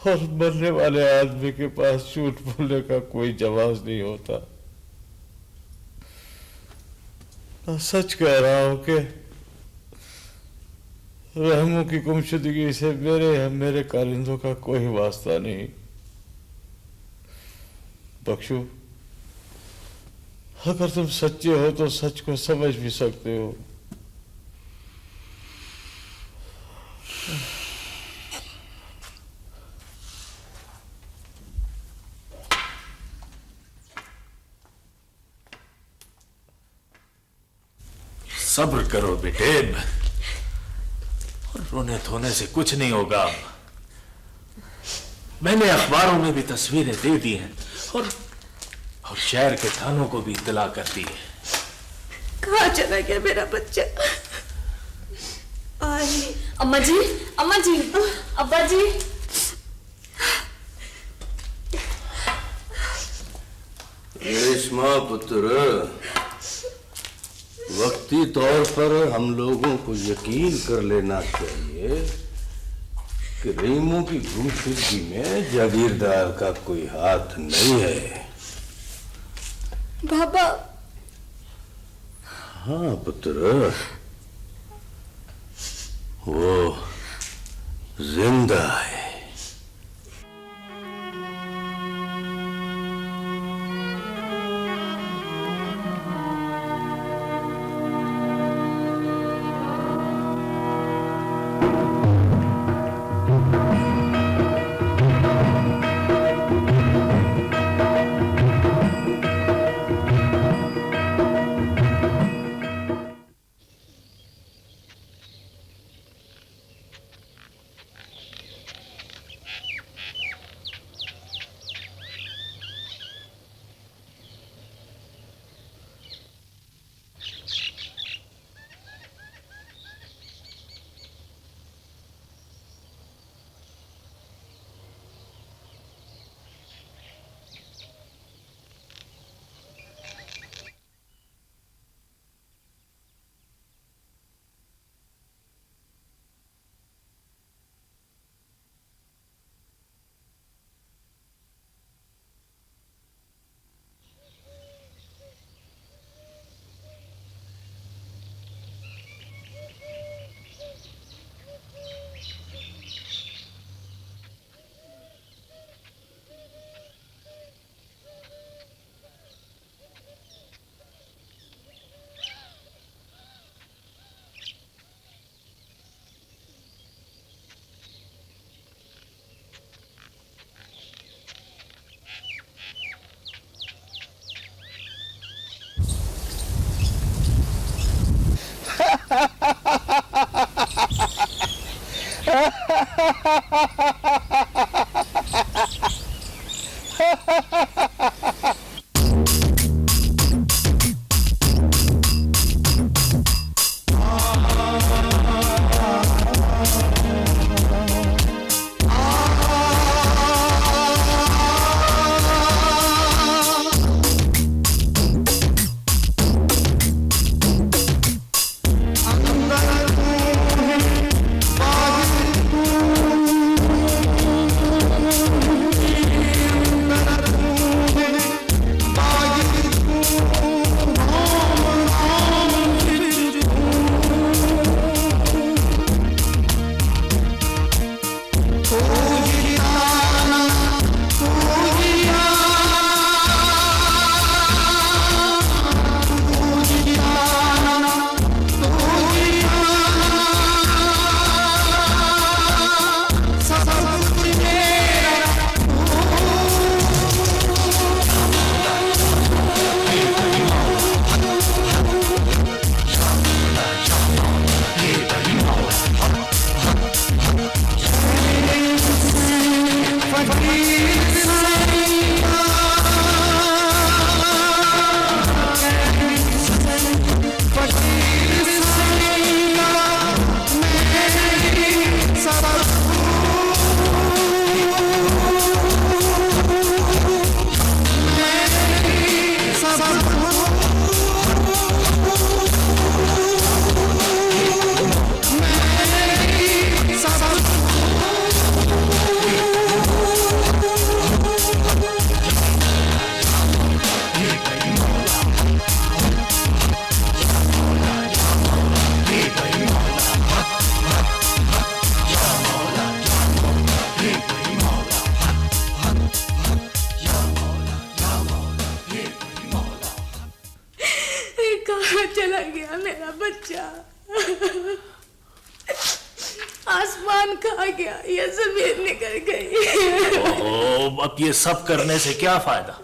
और मरने वाले आदमी के पास झूठ बोलने का कोई जवाब नहीं होता। मैं सच कह रहा हूं कि रहमू की गुमशुदगी से मेरे कारिंदों का कोई वास्ता नहीं। बख्शू, अगर तुम सच्चे हो तो सच को समझ भी सकते हो। सब्र करो बेटे, रोने धोने से कुछ नहीं होगा। मैंने अखबारों में भी तस्वीरें दे दी हैं, और शहर के थानों को भी इत्तला कर दी है। कहाँ चला गया मेरा बच्चा? अम्मा जी, अम्मा जी, अब्बा जी। रेशमा पुत्र, वक्ती तौर पर हम लोगों को यकीन कर लेना चाहिए कि रहीमू की गुमशुदगी में जागीरदार का कोई हाथ नहीं है। बाबा। हाँ पुत्र, वो जिंदा है। आसमान खा गया, ये जमीन निकल गई। ओहो, अब ये सब करने से क्या फायदा?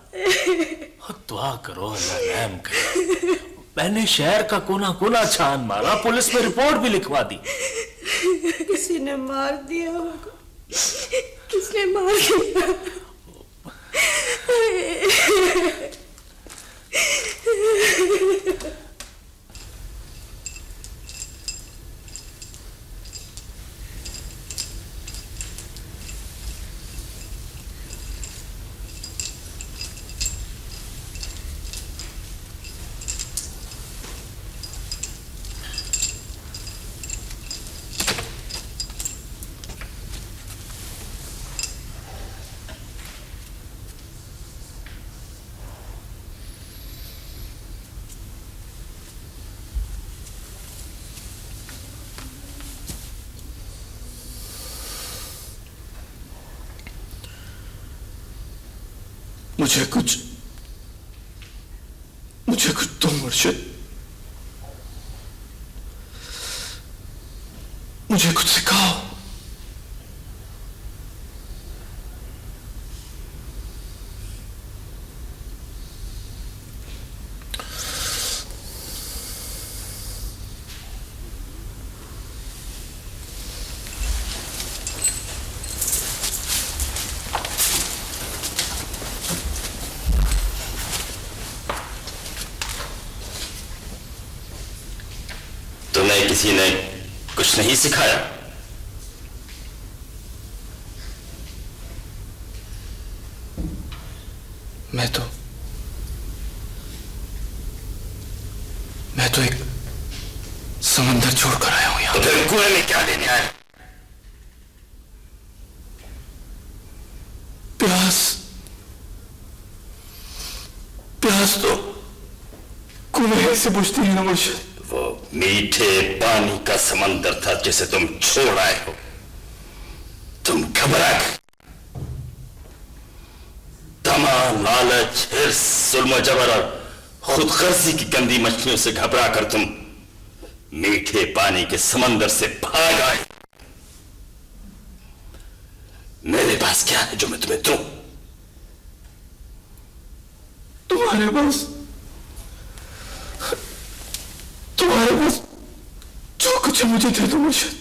दुआ करो अल्लाह रहम करे। मैंने शहर का कोना कोना छान मारा, पुलिस में रिपोर्ट भी लिखवा दी। किसी ने मार दिया होगा, किसने मार दिया? मुझे कुछ दो मुर्शिद, मुझे कुछ सिखाओ। तुम्हें किसी ने कुछ नहीं सिखाया? मैं तो एक समंदर छोड़कर आया हूं यहाँ। तो फिर कुएं में क्या लेने आया? प्यास तो कुएं से बुझती है ना मुर्शिद। वो मीठे पानी का समंदर था जिसे तुम छोड़ आए हो। तुम घबरा गए। तमा, लालच, हिर्स, जुल्म जबर और खुदगर्जी की गंदी मछलियों से घबरा कर तुम मीठे पानी के समंदर से भाग आए। मेरे पास क्या है जो मैं तुम्हें दूं? तुम्हारे पास जो कुछ मुझे दे दो मुर्शिद।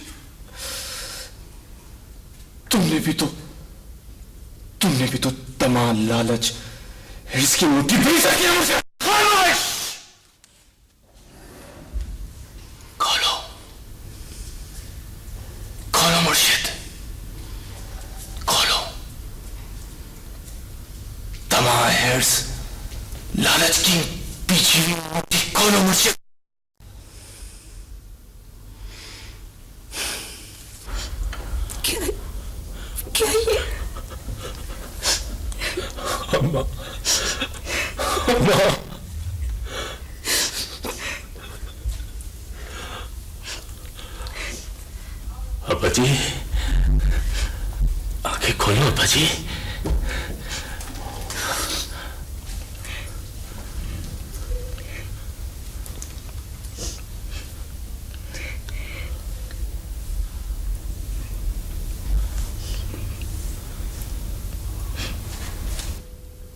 तुमने भी तो तमा, लालच, हिर्स की मुट्ठी बेच रखी है मुझे। खोलो मुर्शिद, खोलो। तमा, हिर्स, लालच की पीछी हुई मुट्ठी खोलो मुर्शिद। क्या ये? अम्मा, अब्बा जी, आंखें खोलो अब्बा जी।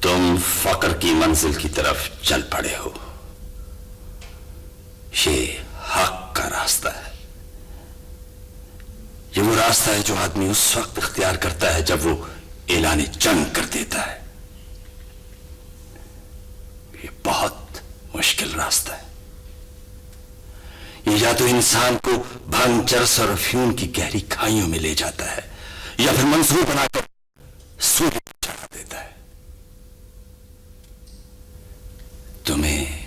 तुम फकर की मंजिल की तरफ चल पड़े हो। ये हक का रास्ता है। ये वो रास्ता है जो आदमी उस वक्त इख्तियार करता है जब वो ऐलान जंग कर देता है। ये बहुत मुश्किल रास्ता है। ये या तो इंसान को भांग, चरस और अफीम की गहरी खाइयों में ले जाता है या फिर मंसूर बनाकर सूर्य को चढ़ा देता है। तुम्हें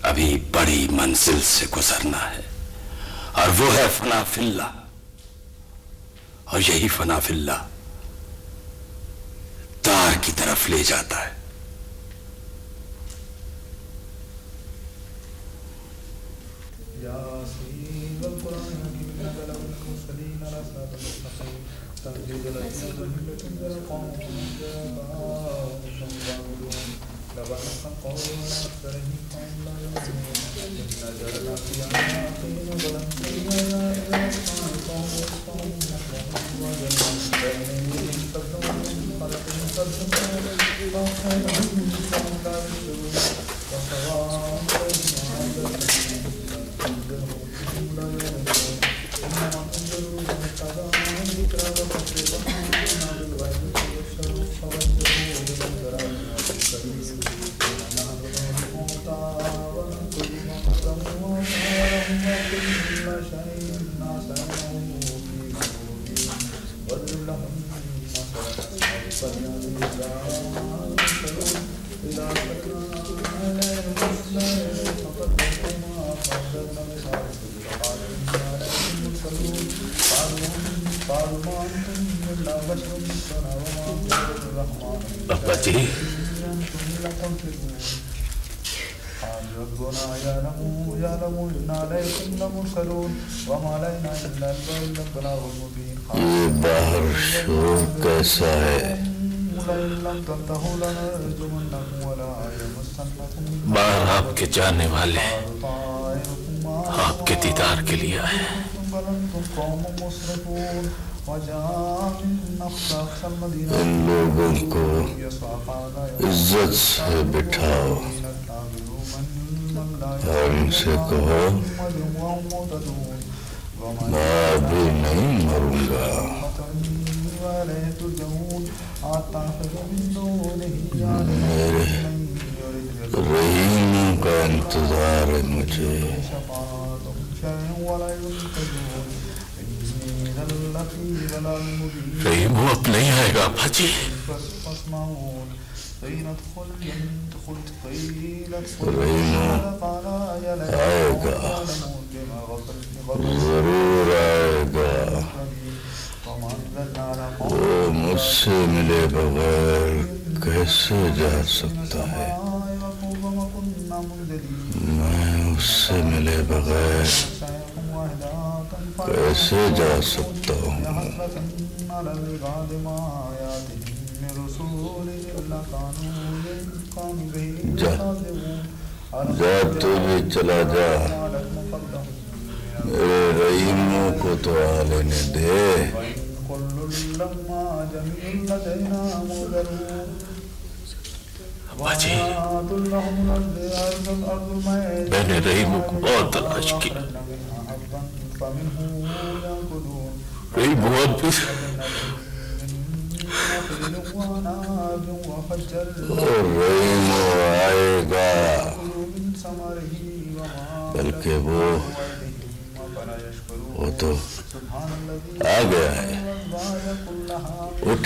अभी बड़ी मंजिल से गुजरना है और वो है फना फिल्ला। और यही फना फिल्ला तार की तरफ ले जाता है। अब्बा जी, ये बाहर शोर कैसा है? बाहर आपके जाने वाले आपके दीदार के लिए आए। इन लोगों को इज्जत से बिठाओ और उनसे कहो मैं अभी नहीं मरूंगा। मेरे रहीम का इंतजार है मुझे। रहीम अब नहीं आएगा भाजी। रहीम आएगा, जरूर आएगा। वो मुझसे मिले बगैर कैसे जा सकता है? मैं उससे मिले बगैर कैसे जा सकता हूँ? जा जा, तू भी चला जा। मेरे रहीमों को तो आ लेने दे। बाजी, मैंने रहीमों को बहुत तलाश किया। रहीमों रहीमों आएगा, बल्कि वो तो आ गया है। उठ,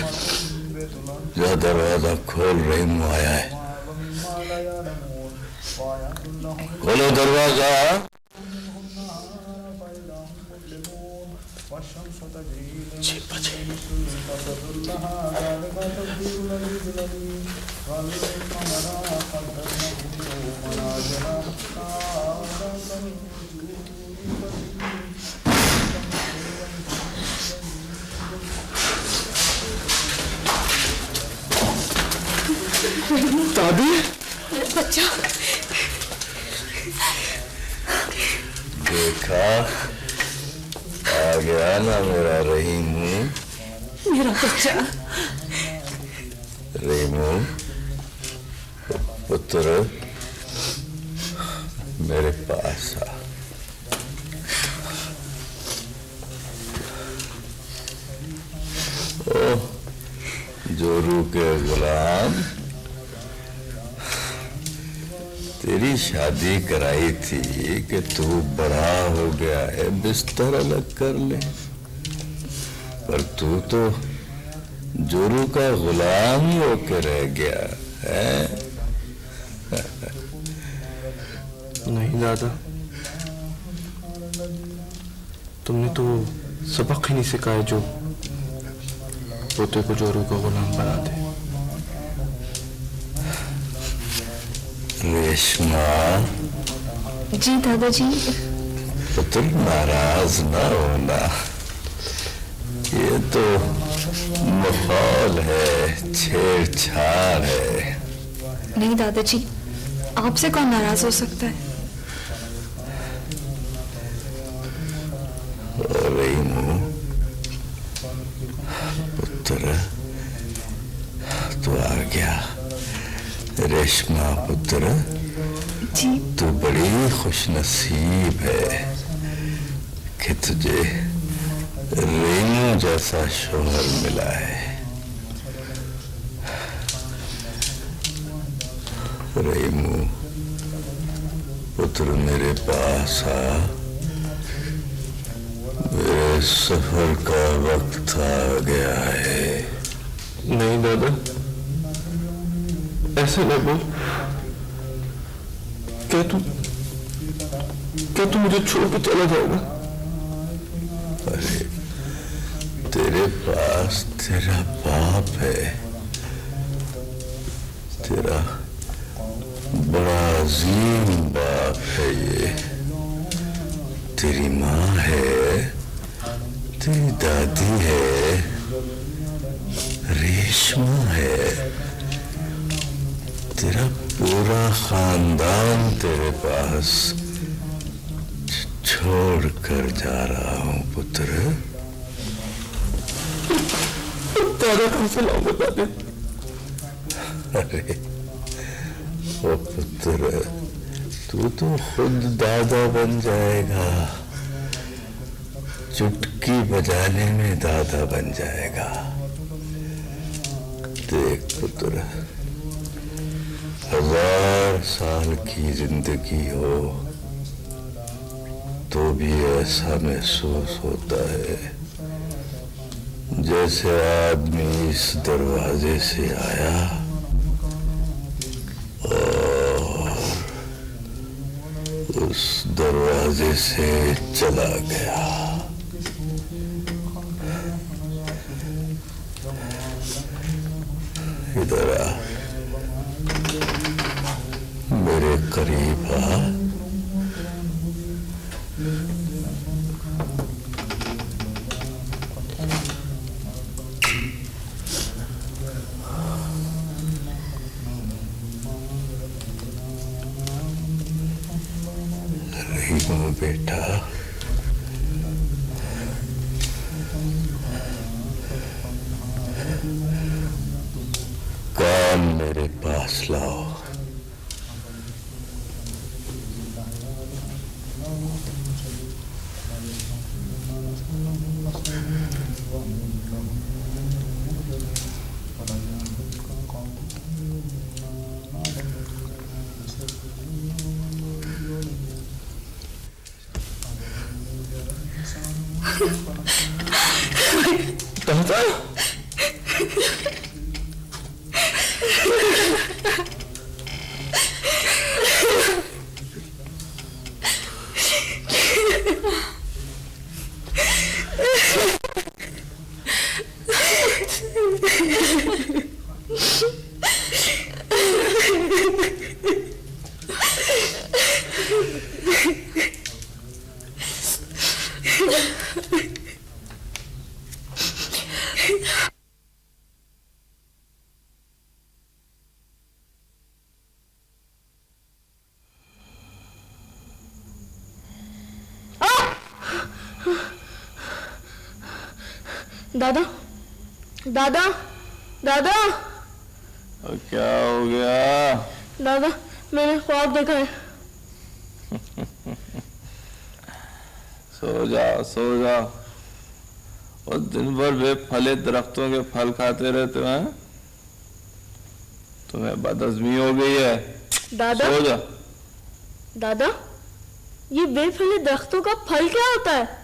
जा दरवाजा खोल, रहीमों आया है। खोलो दरवाजा। दादी, बच्चा देखा, आ गया ना मेरा रहीमू। मेरा बच्चा रहीमू पुत्र, मेरे पास आ। ओ जोरू के गुलाम, तेरी शादी कराई थी कि तू बड़ा हो गया है, बिस्तर अलग कर ले। पर तू तो जोरू का गुलाम ही होकर रह गया है। नहीं दादा, तुमने तो सबक ही नहीं सिखाया जो पोते को जोरू का गुलाम बना दे। रेशमा जी दादाजी। पुत्र नाराज ना होना, ये तो माहौल है, छेड़छाड़ है। नहीं दादाजी, आपसे कौन नाराज हो सकता है? रहीमू पुत्र, तू आ गया। रेशमा पुत्र, तू बड़ी खुशनसीब है कि तुझे रेनू जैसा शोहर मिला है। रेनू पुत्र, मेरे पास आ। मेरे सफर का वक्त आ गया है। नहीं दादा, ऐसे न बोल। क्या तू मुझे छोड़ के चला जाएगा? अरे, तेरे पास तेरा बाप है, तेरा बड़ा अजीम बाप है ये। तेरी माँ है, तेरी दादी है, रेशमा है, तेरा पूरा खानदान तेरे पास छोड़ कर जा रहा हूं पुत्र। दादा कहां से लाऊंगा दादा? अरे ओ पुत्र, तू तो खुद दादा बन जाएगा। चुटकी बजाने में दादा बन जाएगा। देख पुत्र, 1000 साल की जिंदगी हो तो भी ऐसा महसूस होता है जैसे आदमी इस दरवाजे से आया और उस दरवाजे से चला गया। इधर आ, मेरे करीब आ। रहीमू बेटा, काम मेरे पास लाओ। दादा, दादा, दादा, दादा, क्या हो गया? दादा, मैंने ख्वाब देखा है। सो जाओ, सो जाओ। और दिन भर बेफले दरख्तों के फल खाते रहते हैं। तुम्हें बदहजमी हो गई है। दादा, सो जा। दादा, ये बेफले दरख्तों का फल क्या होता है?